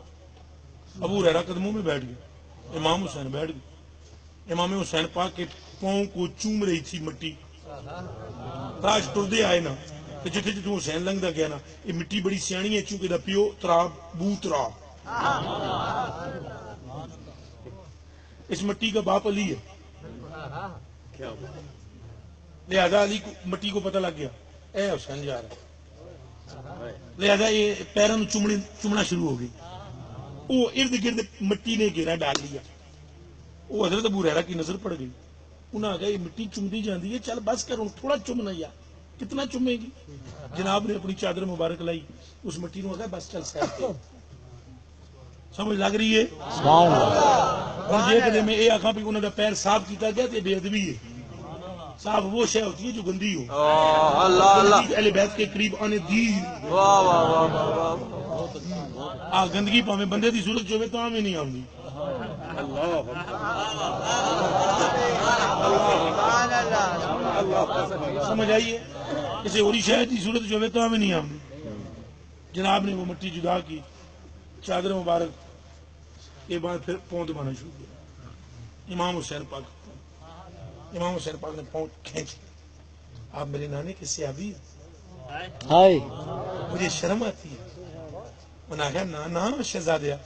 ابو ہریرہ قدموں میں بیٹھ گئے. امام حسین بیٹھ گئے. امام حسین پاک کے پاؤں کو چوم رہی تھی مٹی. راج ٹردے آئے نا تو جتنے جتنے حسین لنگدا گیا نا یہ مٹی بڑی سیانی ہے چونکہ دا پیو تراب بو تراب. اس مٹی کا باپ علی ہے لہذا علی کو مٹی کو پتہ لگ گیا اے حسین جا رہا ہے. لہذا یہ پیروں چومنا شروع ہو گئی. وہ ارد گرد مٹی نے گھیرا ڈال لیا. وہ حضرت ابو ہریرہ کی نظر پڑ گئی. انہوں نے کہا یہ مٹی چمتی جاتی ہے چل بس کر تھوڑا چمنا یا کتنا چومے گی. جناب نے اپنی چادر مبارک لائی اس مٹی نے کہا بس چل سیٹ سمجھ لگ رہی ہے. ہوں جی کدے میں یہ آخا بھی انہوں نے پیر صاف کیتا گیا تو بے ادبی ہے. صاف وہ شے ہوتی ہے جو گندی ہو. اہل بیت کے قریب آنے دی گندگی پاویں بندے دی صورت جو تو بھی نہیں آؤں. سمجھ آئیے کسی اور شہر کی صورت جو ہے تو ہمیں نہیں آؤں. جناب نے وہ مٹی جدا کی چادر مبارک کے بعد پھر پاؤں دبانا شروع کیا. امام حسین پاک نے پاؤں کھینچ. آپ میرے نانے کے سیابی ہائے مجھے شرم آتی ہے. انہوں نے کہا نانا شہزادیا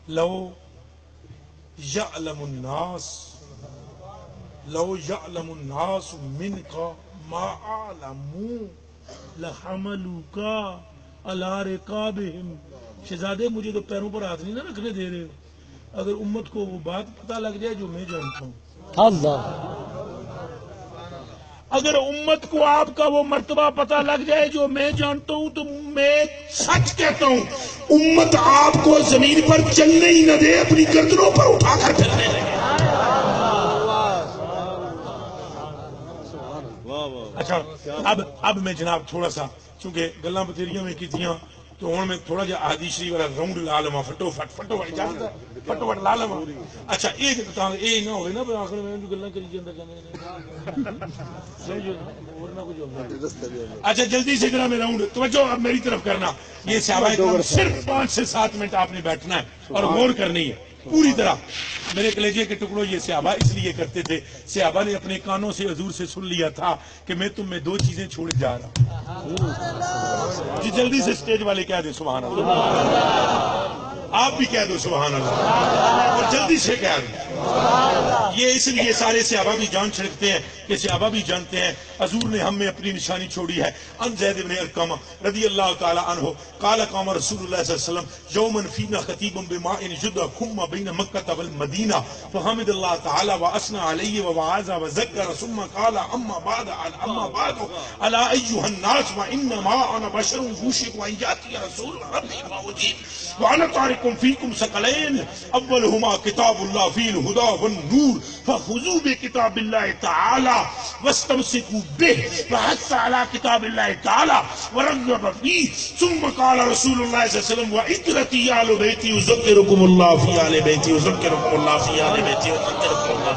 لو یعلم الناس منک ما علموا لحملوک علی رکابہم. شہزادے مجھے تو پیروں پر ہاتھ نہیں نہ رکھنے دے رہے. اگر امت کو وہ بات پتہ لگ جائے جو میں جانتا ہوں. اللہ اگر امت کو آپ کا وہ مرتبہ پتہ لگ جائے جو میں جانتا ہوں تو میں سچ کہتا ہوں امت آپ کو زمین پر چلنے ہی نہ دے اپنی گردنوں پر اٹھا کر پھرنے لگے. اچھا اب میں جناب تھوڑا سا چونکہ گلاں بتیریاں میں کیتیاں تو ہوں میں تھوڑا جا حدیث شریف والا راؤنڈ لا لواں فٹو فٹ لا لواں. اچھا یہ نہ ہوئے نا آخر میں گلاں کری جاندے. اچھا جلدی سے ذرا میں راؤنڈ توجہ اب میری طرف کرنا. یہ صحابہ کرام صرف 5 سے 7 منٹ آپ نے بیٹھنا ہے اور غور کرنی ہے پوری طرح. میرے کلیجے کے ٹکڑوں یہ صحابہ اس لیے کرتے تھے. صحابہ نے اپنے کانوں سے حضور سے سن لیا تھا کہ میں تم میں 2 چیزیں چھوڑے جا رہا ہوں. جی جلدی سے اسٹیج والے کہہ دیں سبحان اللہ. آپ بھی کہہ دو سبحان اللہ اور جلدی سے کہہ دیں. یہ اس لیے سارے صحابہ بھی جان چھڑکتے ہیں کہ صحابہ بھی جانتے ہیں حضور نے ہم میں اپنی نشانی چھوڑی ہے. ان زید بن ارقم رضی اللہ تعالی عنہ قال قام رسول اللہ صلی اللہ علیہ وسلم یوما فینا خطیب بماء جدا خم بین مکہ والمدینہ فحمد اللہ تعالی واثنى علیہ ووعظ وذکر ثم قال اما بعد الا ایها الناس وانما انا بشر یوشک ان یاتی رسول ربی فاجیب وانا تارک فیکم ثقلین اولهما کتاب اللہ فی الہدى والنور فخذوا بکتاب اللہ تعالی واستمسكوا به فحث على كتاب الله تعالى ورغب فيه ثم قال رسول الله صلى الله عليه وسلم وإترتي آل بيتي يذكركم الله في آل بيتي يذكركم الله في آل بيتي يذكركم الله.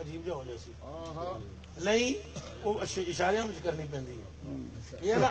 ਅਜੀਬ ਜਿਹਾ ਹੋ ਗਿਆ ਸੀ, ਨਹੀਂ ਉਹ ਇਸ਼ਾਰਿਆਂ ਵਿੱਚ ਕਰਨੀ ਪੈਂਦੀ ਹੈ। ਇਹ ਨਾ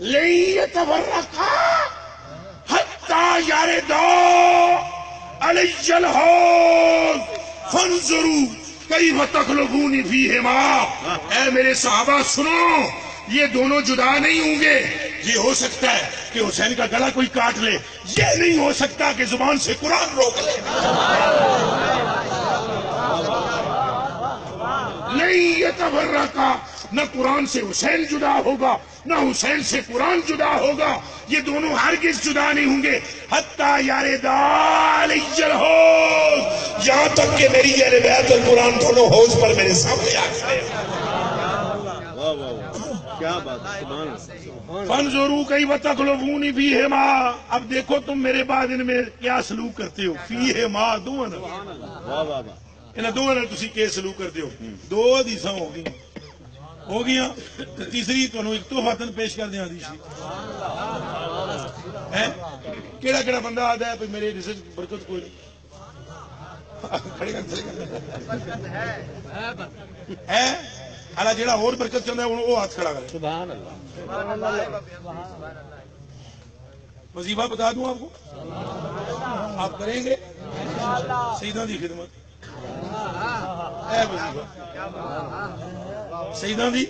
لن يتفرقا حتى يردا علي الحوض فانظروا كيف تخلقون فيهما. اے میرے صحابہ سنو، یہ دونوں جدا نہیں ہوں گے. یہ ہو سکتا ہے کہ حسین کا گلا کوئی کاٹ لے، یہ نہیں ہو سکتا کہ زبان سے قرآن روک لے. نہیں یتفرقا، نہ قرآن سے حسین جدا ہوگا نہ حسین سے قرآن جدا ہوگا. یہ دونوں ہرگز جدا نہیں ہوں گے. حتیٰ یاردا علی الحوض، یہاں تک کہ میری اہل بیت اور قرآن دونوں حوض پر میرے سامنے آ کھڑے. کیا بات ہے، سبحان اللہ. فانظروا کیف تخلقون فیہما. اب دیکھو تم میرے بعد ان میں کیا سلوک کرتے ہو. فیہما دونوں، واہ واہ واہ. انہاں دونوں نے تسی کیا سلوک کرتے ہو. دو حدیثاں ہو گیا. تیسری تمہیں ایک تحفہ پیش کر دیا حدیث. کیڑا کیڑا بندہ آتا ہے میرے رزق برکت کوئی نہیں ہے الا جیڑا اور برکت چاہتا ہے وہ ہاتھ کھڑا کرے. سبحان اللہ. وظیفہ بتا دوں آپ کو، آپ کریں گے سیدہ دی خدمت. اے وظیفہ سیدہ دی،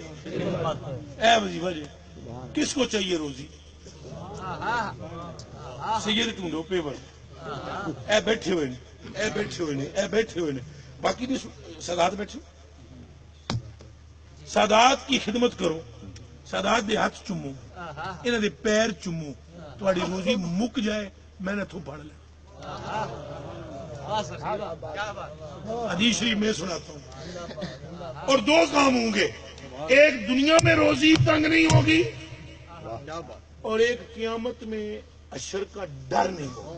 اے وظیفہ جی کس کو چاہیے روزی؟ سید ٹونڈو پیور. اے بیٹھے ہوئے نے، اے بیٹھے ہوئے نے، اے بیٹھے ہوئے نے. باقی بھی سادات بیٹھے. سادات کی خدمت کرو، سادات دے ہاتھ چومو، انہاں دے پیر چومو، تہاڈی روزی مک جائے محنت پڑھ لے. حدیث شریف میں سناتا ہوں. اور دو کام ہوں گے، ایک دنیا میں روزی تنگ نہیں ہوگی اور ایک قیامت میں اشر کا ڈر نہیں ہوگا.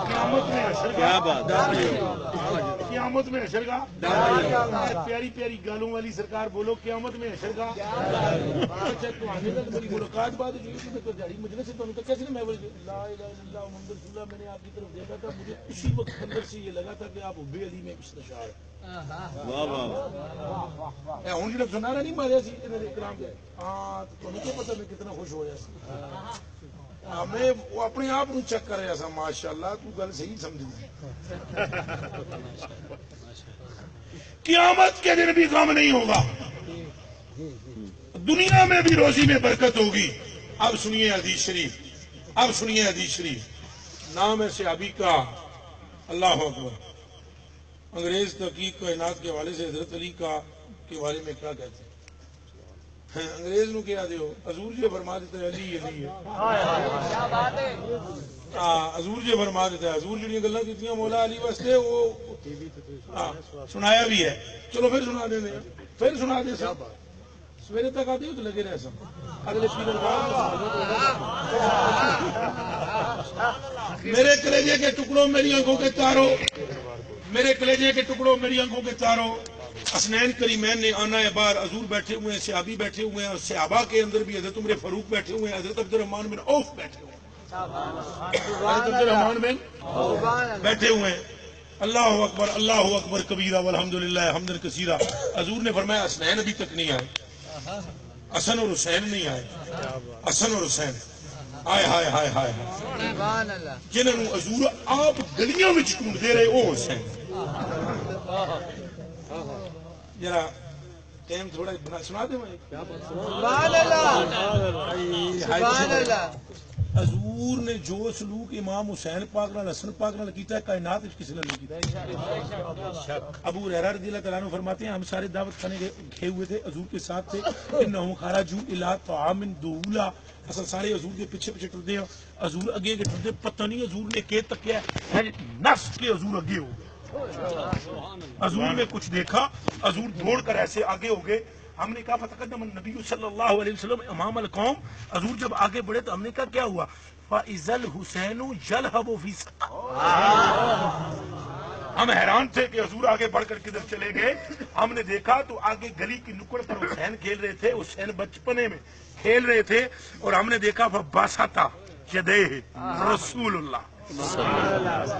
قیامت میں اشر کا ڈر نہیں ہوگا. قیامت میں اشر کا پیاری پیاری گالوں والی سرکار بولو قیامت میں اشر کا. اچھا تو آنے تک میری ملاقات بات ہوئی تھی تو جاری مجلس سے تو کیسے میں لا الہ الا اللہ محمد رسول اللہ. میں نے آپ کی طرف دیکھا تھا، مجھے اسی وقت اندر سے یہ لگا تھا کہ آپ حب علی میں مستشار ہیں. ہوں جب سنارا نہیں ماریا سی کرام دے. ہاں تو کیا پتا میں کتنا خوش ہوا سی. میں وہ اپنے آپ کو چیک کر رہا سا. ماشاء اللہ تو گل صحیح سمجھ. قیامت کے دن بھی غم نہیں ہوگا، دنیا میں بھی روزی میں برکت ہوگی. اب سنیے حدیث شریف، اب سنیے حدیث شریف. نام ہے صحابی کا، اللہ اکبر. انگریز تحقیق کائنات کے حوالے سے حضرت علی کا کے بارے میں کیا کہتے ہیں؟ انگریز نو کیا دیو حضور جی فرما دیتا ہے علی علی ہے. حضور جی فرما دیتا ہے. حضور جی گلا کی مولا علی واسطے وہ سنایا بھی ہے. چلو پھر سنا دیں، پھر سنا دیں. سب سویرے تک آتے ہو تو لگے رہے سب. اگلے میرے کلیجے کے ٹکڑوں میری آنکھوں کے تاروں، میرے کلیجے کے ٹکڑوں میری آنکھوں کے تاروں. حسنین کریمین نے آنا ہے بار. حضور بیٹھے ہوئے ہیں، صحابی بیٹھے ہوئے ہیں، اور صحابہ کے اندر بھی حضرت عمر فاروق بیٹھے ہوئے ہیں، حضرت عبد الرحمن بن عوف بیٹھے ہوئے ہیں، حضرت عبد الرحمن بن بیٹھے ہوئے ہیں. اللہ اکبر اللہ اکبر کبیرہ والحمدللہ حمدن کثیرہ. حضور نے فرمایا حسنین ابھی تک نہیں آئے، حسن اور حسین نہیں آئے. حسن اور حسین ہائے ہائے ہائے ہائے جنہوں حضور آپ گلیاں میں ڈھونڈ دے رہے وہ حسین. ذرا ٹائم تھوڑا سنا دیں. حضور نے جو سلوک امام حسین پاک نال حسن پاک نال کیتا ہے کائنات وچ کسی نے نہیں کیتا. ابو ہریرہ رضی اللہ تعالیٰ عنہ فرماتے ہیں ہم سارے دعوت خانے گئے ہوئے تھے، حضور کے ساتھ تھے. انہم خرجوا الی طعام دولا. اصل سارے حضور کے پیچھے پیچھے ٹرتے ہیں. حضور اگے ٹرتے، پتہ نہیں حضور نے کہ تکیا نفس کے حضور اگے ہو گئے. حضور نے کچھ دیکھا، حضور دوڑ کر ایسے آگے ہو گئے. ہم نے کہا فتقدم النبی صلی اللہ علیہ وسلم امام القوم. حضور جب آگے بڑھے تو ہم نے کہا کیا ہوا؟ فاذا الحسین یلہب فی سقا. ہم حیران تھے کہ حضور آگے بڑھ کر کدھر چلے گئے. ہم نے دیکھا تو آگے گلی کی نکڑ پر حسین کھیل رہے تھے. حسین بچپنے میں کھیل رہے تھے اور ہم نے دیکھا فباسطہ یدیہ رسول اللہ.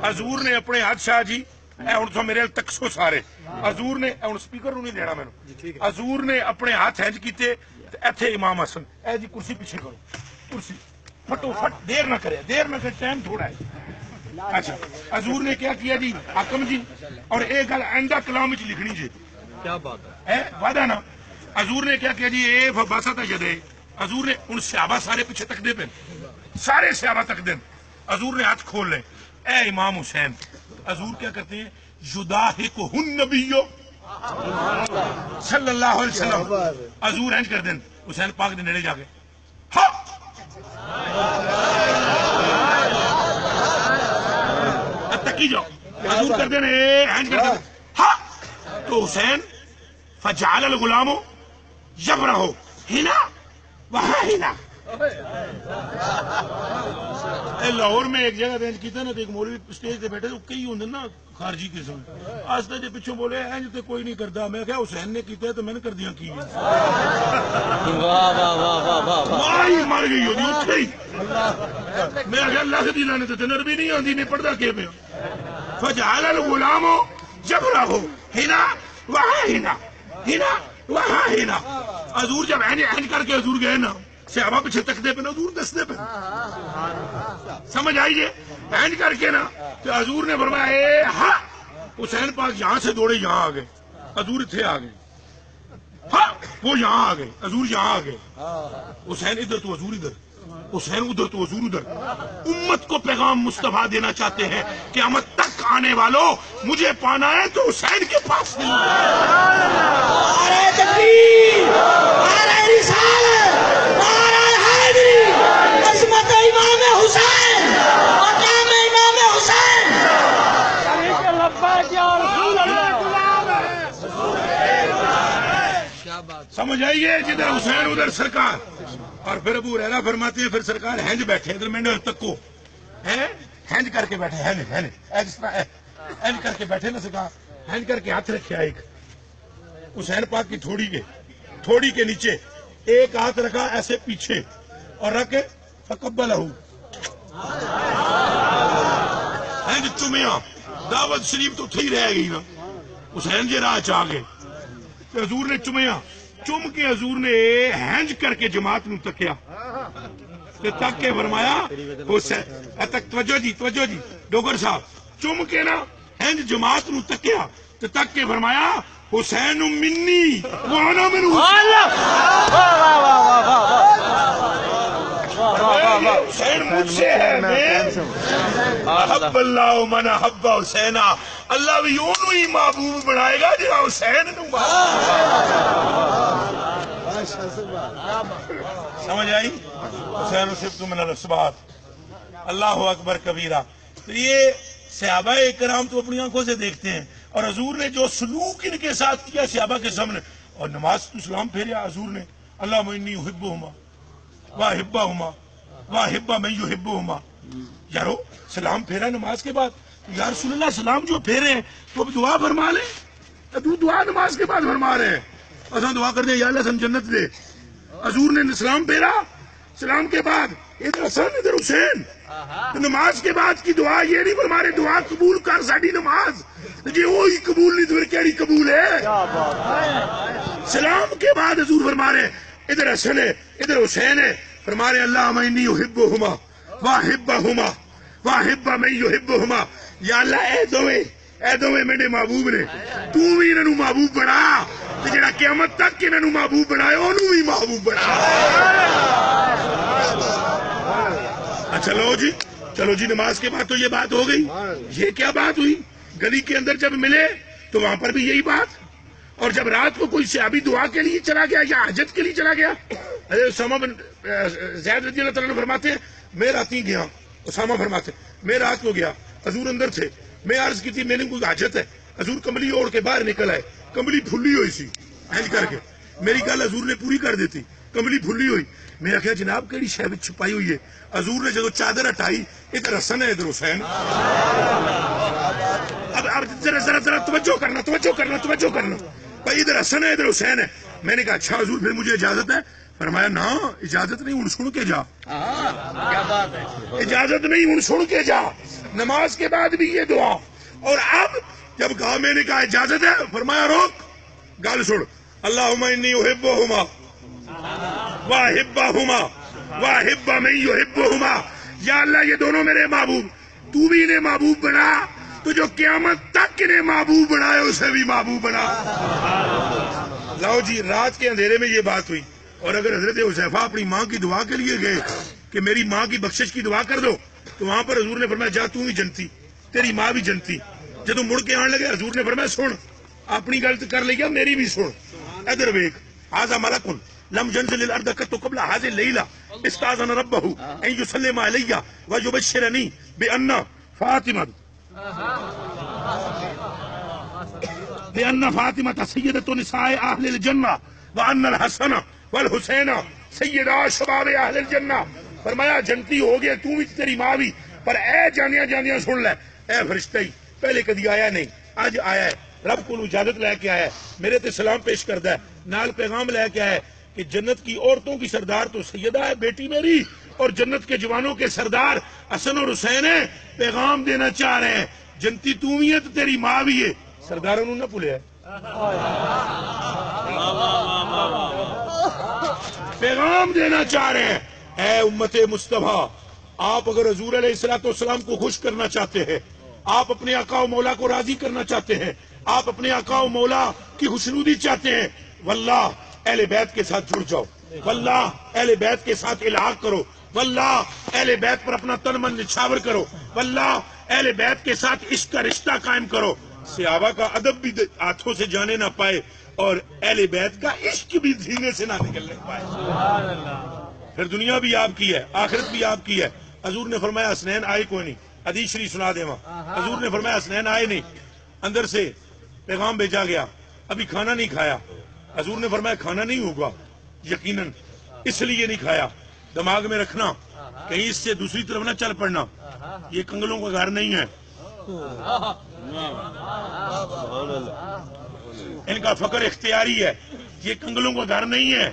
حضور نے اپنے ہاتھ شاہ جی ہوں میرے تک سو سارے حضور نے ہوں سپیکر نہیں دینا مینوں حضور نے اپنے ہاتھ انج کیتے ایتھے امام حسن اے جی کرسی پیچھے کرو کرسی فٹو فٹ دیر نہ کرے ٹائم تھوڑا ہے اچھا حضور نے کیا کیا جی حاکم جی اور ایک گل آئندہ کلام وچ لکھنی جی کیا بات ہے وعدہ نا حضور نے کیا کیا جی اے باسا تا جدے حضور نے ہن صحابہ سارے پیچھے تک دے پے سارے صحابہ تک دین حضور نے ہاتھ کھول لے اے امام حسین حضور کیا کرتے ہیں یضاحکہ النبی صلی اللہ علیہ وسلم حضور انج کر دین حسین پاک دے نیڑے جا کے ہاں تکی جاؤ حضور کر دین انج کر دین ہاں تو حسین فجعل الغلام یبرہ ہنا وہاں ہنا لاہور میں ایک جگہ رینج کیتا نا تو ایک مولوی اسٹیج تے بیٹھے تو کئی ہوندے نا خارجی قسم آستے جے پیچھوں بولے انج تے کوئی نہیں کردا میں کہا حسین نے کیتا ہے تو میں نے کر دیا کی واہ واہ واہ واہ واہ ماری مر گئی ہوندی اٹھ گئی میں کہا اللہ دی لعنت تے نرمی نہیں آندی نہیں پڑھدا کی پیا فجعل الغلام جبرہ ہنا وہاں ہنا ہنا وہاں ہنا حضور جب انج کر کے حضور گئے نا صحابہ پیچھے تک دے پہ نا حضور دس دے پہ سمجھ آئیے اینڈ کر کے نا تو حضور نے فرمایا اے ہاں حسین پاک یہاں سے دوڑے یہاں آ گئے حضور اتھے آ گئے ہاں وہ یہاں آ گئے حضور یہاں آ گئے حسین ادھر تو حضور ادھر حسین ادھر تو حضور ادھر امت کو پیغام مصطفیٰ دینا چاہتے ہیں قیامت تک آنے والوں مجھے پانا ہے تو حسین کے پاس نہیں نعرہ تکبیر نعرہ رسالت نعرہ حیدری عظمت امام حسین مقام امام حسین لبیک یا رسول اللہ سمجھ آئیے جدھر حسین ادھر سرکار اور پھر ابو ہریرہ فرماتے ہیں پھر سرکار ہینج بیٹھے ادھر میں نے تکو ہینج کر کے بیٹھے ہینج کر کے بیٹھے نا سرکار ہینج کر کے ہاتھ رکھے ایک حسین پاک کی تھوڑی کے نیچے ایک ہاتھ رکھا ایسے پیچھے اور رکھ کے فقبلہ ہینج چومیا دعوت شریف تو تھی رہ گئی نا حسین جی راہ چاہ گئے حضور نے چومیا چم کے حضور نے ہینج کر کے جماعت نو تکیا تک کے فرمایا حسین تک توجہ جی ڈوگر صاحب چم کے نا ہینج جماعت نو تکیا تک کے فرمایا حسین منی وانا من حسین مجھ سے ہے محب اللہ من حب حسینہ اللہ بھی اونوں ہی محبوب بنائے گا جہاں حسین نو سمجھ آئی حسین صفت من الاسبات اللہ اکبر کبیرہ تو یہ صحابہ کرام تو اپنی آنکھوں سے دیکھتے ہیں اور حضور نے جو سلوک ان کے ساتھ کیا صحابہ کے سامنے اور نماز تو سلام پھیریا حضور نے اللہم انی احبہما واحبہما واحبہ من یحبہما یارو سلام پھیرا نماز کے بعد یا رسول اللہ سلام جو پھیرے ہیں تو اب دعا فرما لیں تو دعا نماز کے بعد فرما رہے ہیں اور دعا کر دیں یا اللہ ہم جنت دے حضور نے سلام پھیرا سلام کے بعد ادھر حسن ادھر حسین نماز کے بعد کی دعا یہ نہیں فرما رہے دعا قبول کر ساڈی نماز جی وہی قبول نہیں تو پھر کیڑی قبول ہے سلام کے بعد حضور فرما رہے ادھر حسن ہے ادھر حسین ہے فرما رہے اللہم انی احبہما واحبہما واحبہ من یحبہما یا اللہ اے دوے میرے محبوب نے تو بھی انہوں نے محبوب بنا تو جڑا قیامت تک انہوں نے محبوب بنائے انہوں بھی محبوب بنا چلو جی نماز کے بعد تو یہ بات ہو گئی یہ کیا بات ہوئی گلی کے اندر جب ملے تو وہاں پر بھی یہی بات اور جب رات کو کوئی صحابی دعا کے لیے چلا گیا یا حاجت کے لیے چلا گیا اسامہ بن زید رضی اللہ تعالیٰ عنہ فرماتے ہیں میں رات ہی گیا اسامہ فرماتے میں رات کو گیا حضور اندر تھے میں عرض کی تھی میں نے کوئی حاجت ہے حضور کملی اوڑھ کے باہر نکل آئے کملی پھلی ہوئی سی اینج کر کے میری گل حضور نے پوری کر دیتی کملی پھلی ہوئی میں کہا جناب کیڑی شے وچ چھپائی ہوئی ہے حضور نے جدو چادر ہٹائی ادھر حسن ہے ادھر حسین اب ذرا توجہ کرنا بھائی ادھر حسن ہے ادھر حسین ہے میں نے کہا اچھا حضور پھر مجھے اجازت ہے فرمایا نا اجازت نہیں ہوں سن کے جا اجازت نہیں ہوں سن کے جا نماز کے بعد بھی یہ دعا اور اب جب کہا میں نے کہا اجازت ہے، فرمایا روک، گل سن، اللہم انی احبہما واحبہما واحب من یحبہما، یا اللہ یہ دونوں میرے محبوب، تو بھی انہیں محبوب بنا، تو جو قیامت تک انہیں محبوب بنائے اسے بھی محبوب بنا۔ لاؤ جی، رات کے اندھیرے میں یہ بات ہوئی، اور اگر حضرت حذیفہ اپنی ماں کی دعا کے لیے گئے کہ میری ماں کی بخشش کی دعا کر دو، تو وہاں پر حضور نے فرمایا جا تو بھی جنتی، تیری ماں بھی جنتی۔ جب مڑ کے آنے لگے حضور نے فرمایا سن، اپنی غلط کر لیا، میری بھی سن، ادھر ویک، ھذا ملک لم ينزل الارض قبل هذه الليله استاذن ربه ان يسلم علي ويبشرني بان فاطمه سيده نساء اهل الجنه وان الحسن والحسين سيدا شباب اهل الجنه۔ فرمایا جنتی ہو گیا تو بھی، تیری ماں بھی، پر اے جانیاں جانیاں سن لے، اے فرشتہ ہی پہلے کدی آیا نہیں، اج آیا ہے، رب کو اجازت لے کے آیا ہے، میرے تے سلام پیش کردا ہے، نال پیغام لے کے آیا ہے کہ جنت کی عورتوں کی سردار تو سیدہ ہے بیٹی میری، اور جنت کے جوانوں کے سردار حسن اور حسین ہیں، پیغام دینا چاہ رہے ہیں، جنتی تو بھی ہے تو تیری ماں بھی ہے، سرداروں نے نہ بھولیا، پیغام دینا چاہ رہے ہیں۔ اے امت مصطفیٰ، آپ اگر حضور علیہ الصلوۃ والسلام کو خوش کرنا چاہتے ہیں، آپ اپنے آقا و مولا کو راضی کرنا چاہتے ہیں، آپ اپنے آقا و مولا کی خوشنودی چاہتے ہیں، واللہ اہل بیت کے ساتھ جڑ جاؤ، واللہ اہل بیت کے ساتھ الحاق کرو، واللہ اہل بیت پر اپنا تن من نچھاور کرو، واللہ اہل بیت کے ساتھ عشق کا رشتہ قائم کرو، صحابہ کا ادب بھی ہاتھوں سے جانے نہ پائے اور اہل بیت کا عشق بھی سینے سے نہ نکلنے پائے۔ پھر دنیا بھی آپ کی ہے، آخرت بھی آپ کی ہے۔ حضور نے فرمایا حسنین آئے کوئی نہیں، حدیث شریف سنا دے وہاں، حضور نے فرمایا حسنین آئے نہیں، اندر سے پیغام بھیجا گیا ابھی کھانا نہیں کھایا، حضور نے فرمایا کھانا نہیں ہوگا یقیناً، اس لیے نہیں کھایا، دماغ میں رکھنا کہیں اس سے دوسری طرف نہ چل پڑنا، یہ کنگلوں کا گھر نہیں ہے، ان کا فقر اختیاری ہے، یہ کنگلوں کا گھر نہیں ہے۔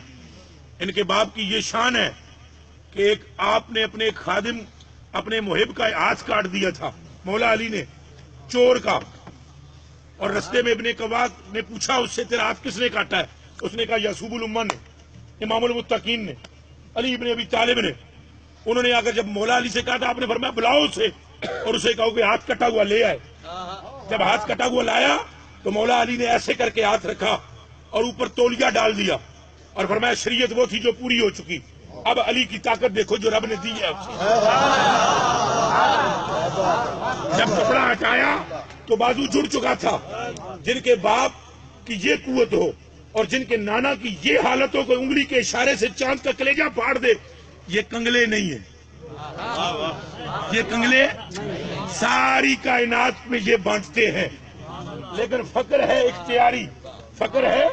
ان کے باپ کی یہ شان ہے کہ ایک آپ نے اپنے خادم اپنے محب کا ہاتھ کاٹ دیا تھا، مولا علی نے، چور کا، اور رستے میں ابن قواد نے پوچھا اس سے تیرا ہاتھ کس نے کاٹا ہے؟ اس نے کہا یعصوب الامہ نے، امام المتقین نے، علی ابن ابی طالب نے۔ انہوں نے اگر جب مولا علی سے کہا تھا، آپ نے فرمایا بلاؤ اسے اور اسے کہو کہ ہاتھ کٹا ہوا لے آئے۔ جب ہاتھ کٹا ہوا لایا تو مولا علی نے ایسے کر کے ہاتھ رکھا اور اوپر تولیہ ڈال دیا اور فرمایا شریعت وہ تھی جو پوری ہو چکی، اب علی کی طاقت دیکھو جو رب نے دی ہے اسے۔ جب کپڑا ہٹایا تو بازو جڑ چکا تھا۔ جن کے باپ کی یہ قوت ہو اور جن کے نانا کی یہ حالت ہو کہ انگلی کے اشارے سے چاند کا کلیجہ پھاڑ دے، یہ کنگلے نہیں ہیں، یہ کنگلے ساری کائنات میں یہ بانٹتے ہیں، لیکن فقر ہے اختیاری، فقر ہے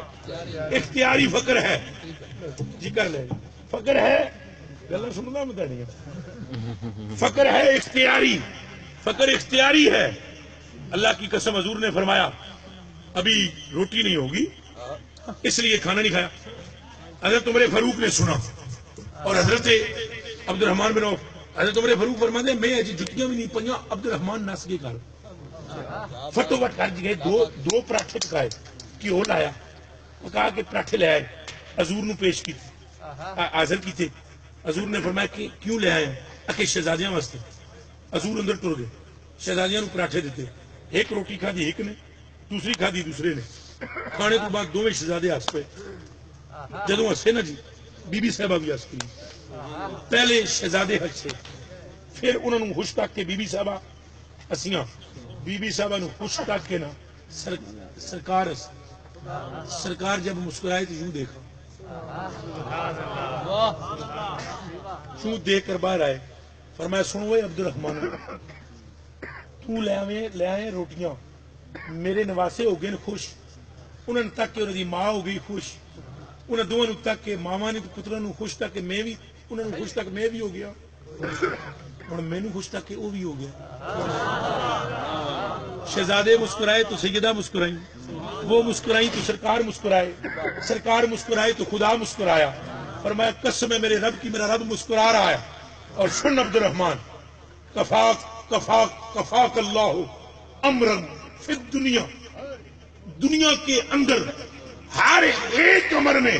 اختیاری، فقر ہے جی کر لے، فقر ہے گلا سننا میں نہیں، فقر ہے اختیاری، فقر اختیاری ہے۔ اللہ کی قسم حضور نے فرمایا ابھی روٹی نہیں ہوگی اس لیے کھانا نہیں کھایا۔ حضرت عمر فاروق نے سنا اور حضرت عبد الرحمان بن عوف، حضرت عمر فاروق فرماتے ہیں میں اجی جتیاں بھی نہیں پئیاں، عبد الرحمان نس کے گھر فٹو فٹ کر گئے، دو پراٹھے پکائے، گھیو لایا، پکا کے پراٹھے لے آئے، حضور نو پیش کی حاضر کی تھے۔ حضور نے فرمایا کہ کیوں لے آئے ہیں؟ کہ شہزادیاں واسطے۔ حضور اندر ٹر گئے، شہزادیاں نو پراٹھے دیتے، ایک روٹی کھا دی ایک نے، دوسری کھا دی دوسرے نے۔ کھانے کے بعد دونوں شہزادے ہس پے، جدوں ہسے نا جی بی بی صاحبہ بھی ہس پئی۔ پہلے شہزادے ہسے، پھر انہوں نے خوش تک کے بی بی صاحبہ ہسیاں، بی بی صاحبہ نو خوش تک کے نا سرکار ہسی۔ سرکار جب مسکرائے تو یوں دیکھا، یوں دیکھ کر باہر آئے، فرمایا سنو اے عبد الرحمان، تو لے آئے روٹیاں، میرے نواسے ہو گئے خوش، انہوں نے تک کہ انہوں دی ماں ہو گئی خوش، انہوں دونوں نے تک کہ ماما نے پتروں نے خوش تک کہ میں بھی، انہوں نے خوش تک میں بھی ہو گیا، اور میں نے خوش تک کہ وہ بھی ہو گیا۔ شہزادے مسکرائے تو سیدہ مسکرائی، وہ مسکرائی تو سرکار مسکرائے، سرکار مسکرائے تو خدا مسکرایا۔ فرمایا قسم ہے میرے رب کی، میرا رب مسکرا رہا ہے۔ اور سن عبد الرحمان، کفاک کفاک کفاک اللہ امرا فی الدنیا، دنیا کے اندر ہر ایک عمر میں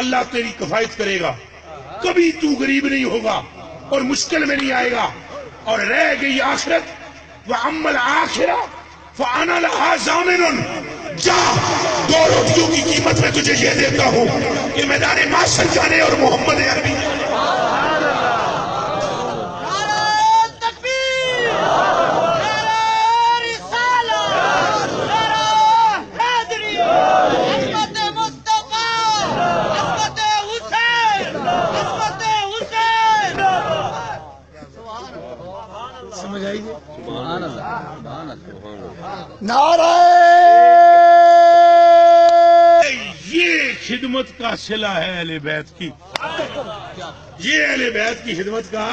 اللہ تیری کفایت کرے گا، کبھی تو غریب نہیں ہوگا اور مشکل میں نہیں آئے گا. اور رہ گئی آخرت، وَأَمَّا الْآخِرَةُ فَأَنَا لَهَا ضَامِنٌ. جا، 2 روٹیوں کی قیمت میں تجھے یہ دیتا ہوں کہ میدان معاشر جانے اور محمد عربی یہ خدمت کا صلہ ہے اہل بیت کی. یہ اہل بیت کی خدمت کا،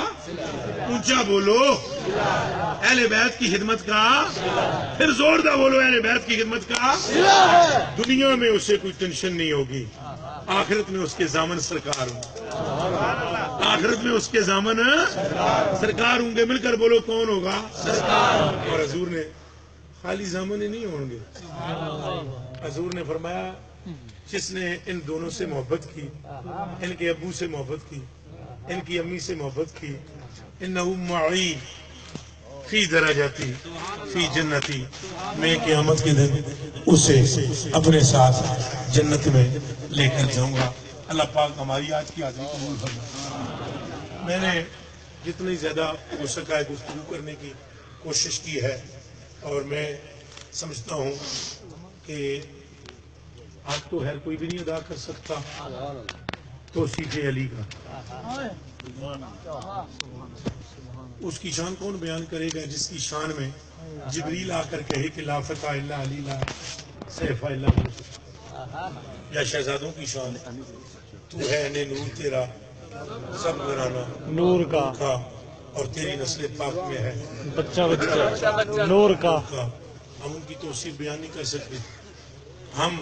اونچا بولو، اہل بیت کی خدمت کا، پھر زوردار بولو، اہل بیت کی خدمت کا. دنیا میں اسے کوئی ٹینشن نہیں ہوگی، آخرت میں اس کے ضامن سرکار ہوں. آخرت میں اس کے ضامن سرکار ہوں گے. مل کر بولو، کون ہوگا؟ سرکار. اور حضور نے خالی ضامن ہی نہیں ہوں گے. حضور نے فرمایا جس نے ان دونوں سے محبت کی، ان کے ابو سے محبت کی، ان کی امی سے محبت کی، انہو معی فی درجاتی فی جنتی، میں قیامت کے دن اسے اپنے ساتھ جنت میں لے کر جاؤں گا. اللہ پاک ہماری آج کی حاضری قبول فرمائے. میں نے جتنی زیادہ ہو سکا ہے گفتگو کرنے کی کوشش کی ہے، اور میں سمجھتا ہوں کہ حق تو ہر کوئی بھی نہیں ادا کر سکتا، توصیف علی کا. اس کی شان کون بیان کرے گا جس کی شان میں جبریل آ کر کہے کہ لا فتح الا علی لا سیف الا علی. یا شہزادوں کی شان، تو ہے نے نور تیرا سب گرانا نور کا اور تیری نسل پاک میں ہے بچہ بچہ نور کا. ہم ان کی توصیف بیان نہیں کر سکتے. ہم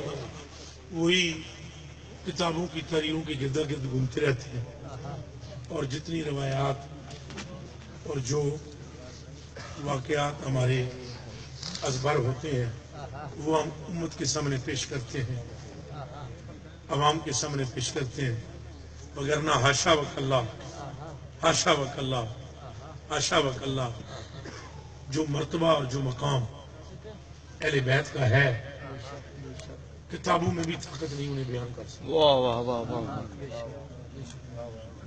وہی کتابوں کی تحریروں کے گرد گرد گھومتے رہتے ہیں، اور جتنی روایات اور جو واقعات ہمارے ازبر ہوتے ہیں وہ ہم امت کے سامنے پیش کرتے ہیں، عوام کے سامنے پیش کرتے ہیں. وگرنہ حاشا وکاللہ، حاشا وکاللہ، حاشا وکاللہ، جو مرتبہ اور جو مقام اہل بیت کا ہے کتابوں میں بھی طاقت نہیں انہیں بیان کر سکتا. واہ واہ واہ واہ.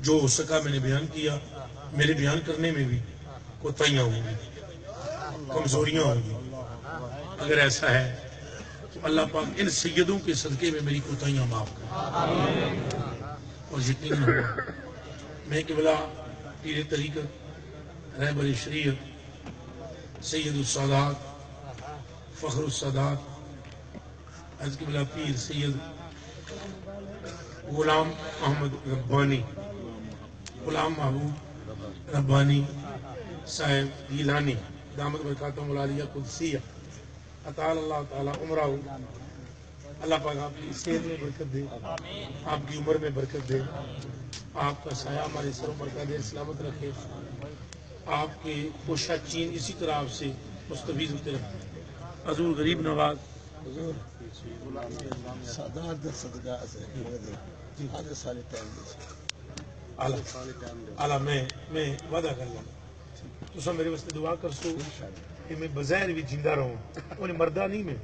جو ہو سکا میں نے بیان کیا. میرے بیان کرنے میں بھی کوتاہیاں ہوں گی، کمزوریاں ہوں گی. اگر ایسا ہے تو اللہ پاک ان سیدوں کے صدقے میں میری کوتاہیاں معاف کرے. اور یقین ہوا میں قبلہ پیر طریقت رہبر شریعت سید السادات فخر السادات از قبلہ پیر سید غلام احمد ربانی، غلام محبوب ربانی صاحب گیلانی دامت برکاتہم العالیہ قدسیہ اطال اللہ تعالی عمرہ. اللہ پاک آپ کی صحت میں برکت دے، آپ کی عمر میں برکت دے، آپ کا سایہ ہمارے سروں پر قدر سلامت رکھے، آپ کے کوشہ چین اسی طرح آپ سے مستفید ہوتے رکھے. حضور غریب نواز اعلیٰ میں وعدہ کر لوں تو سب میرے واسطے دعا کر سو کہ میں بظاہر بھی زندہ رہوں، انہیں مردہ نہیں میں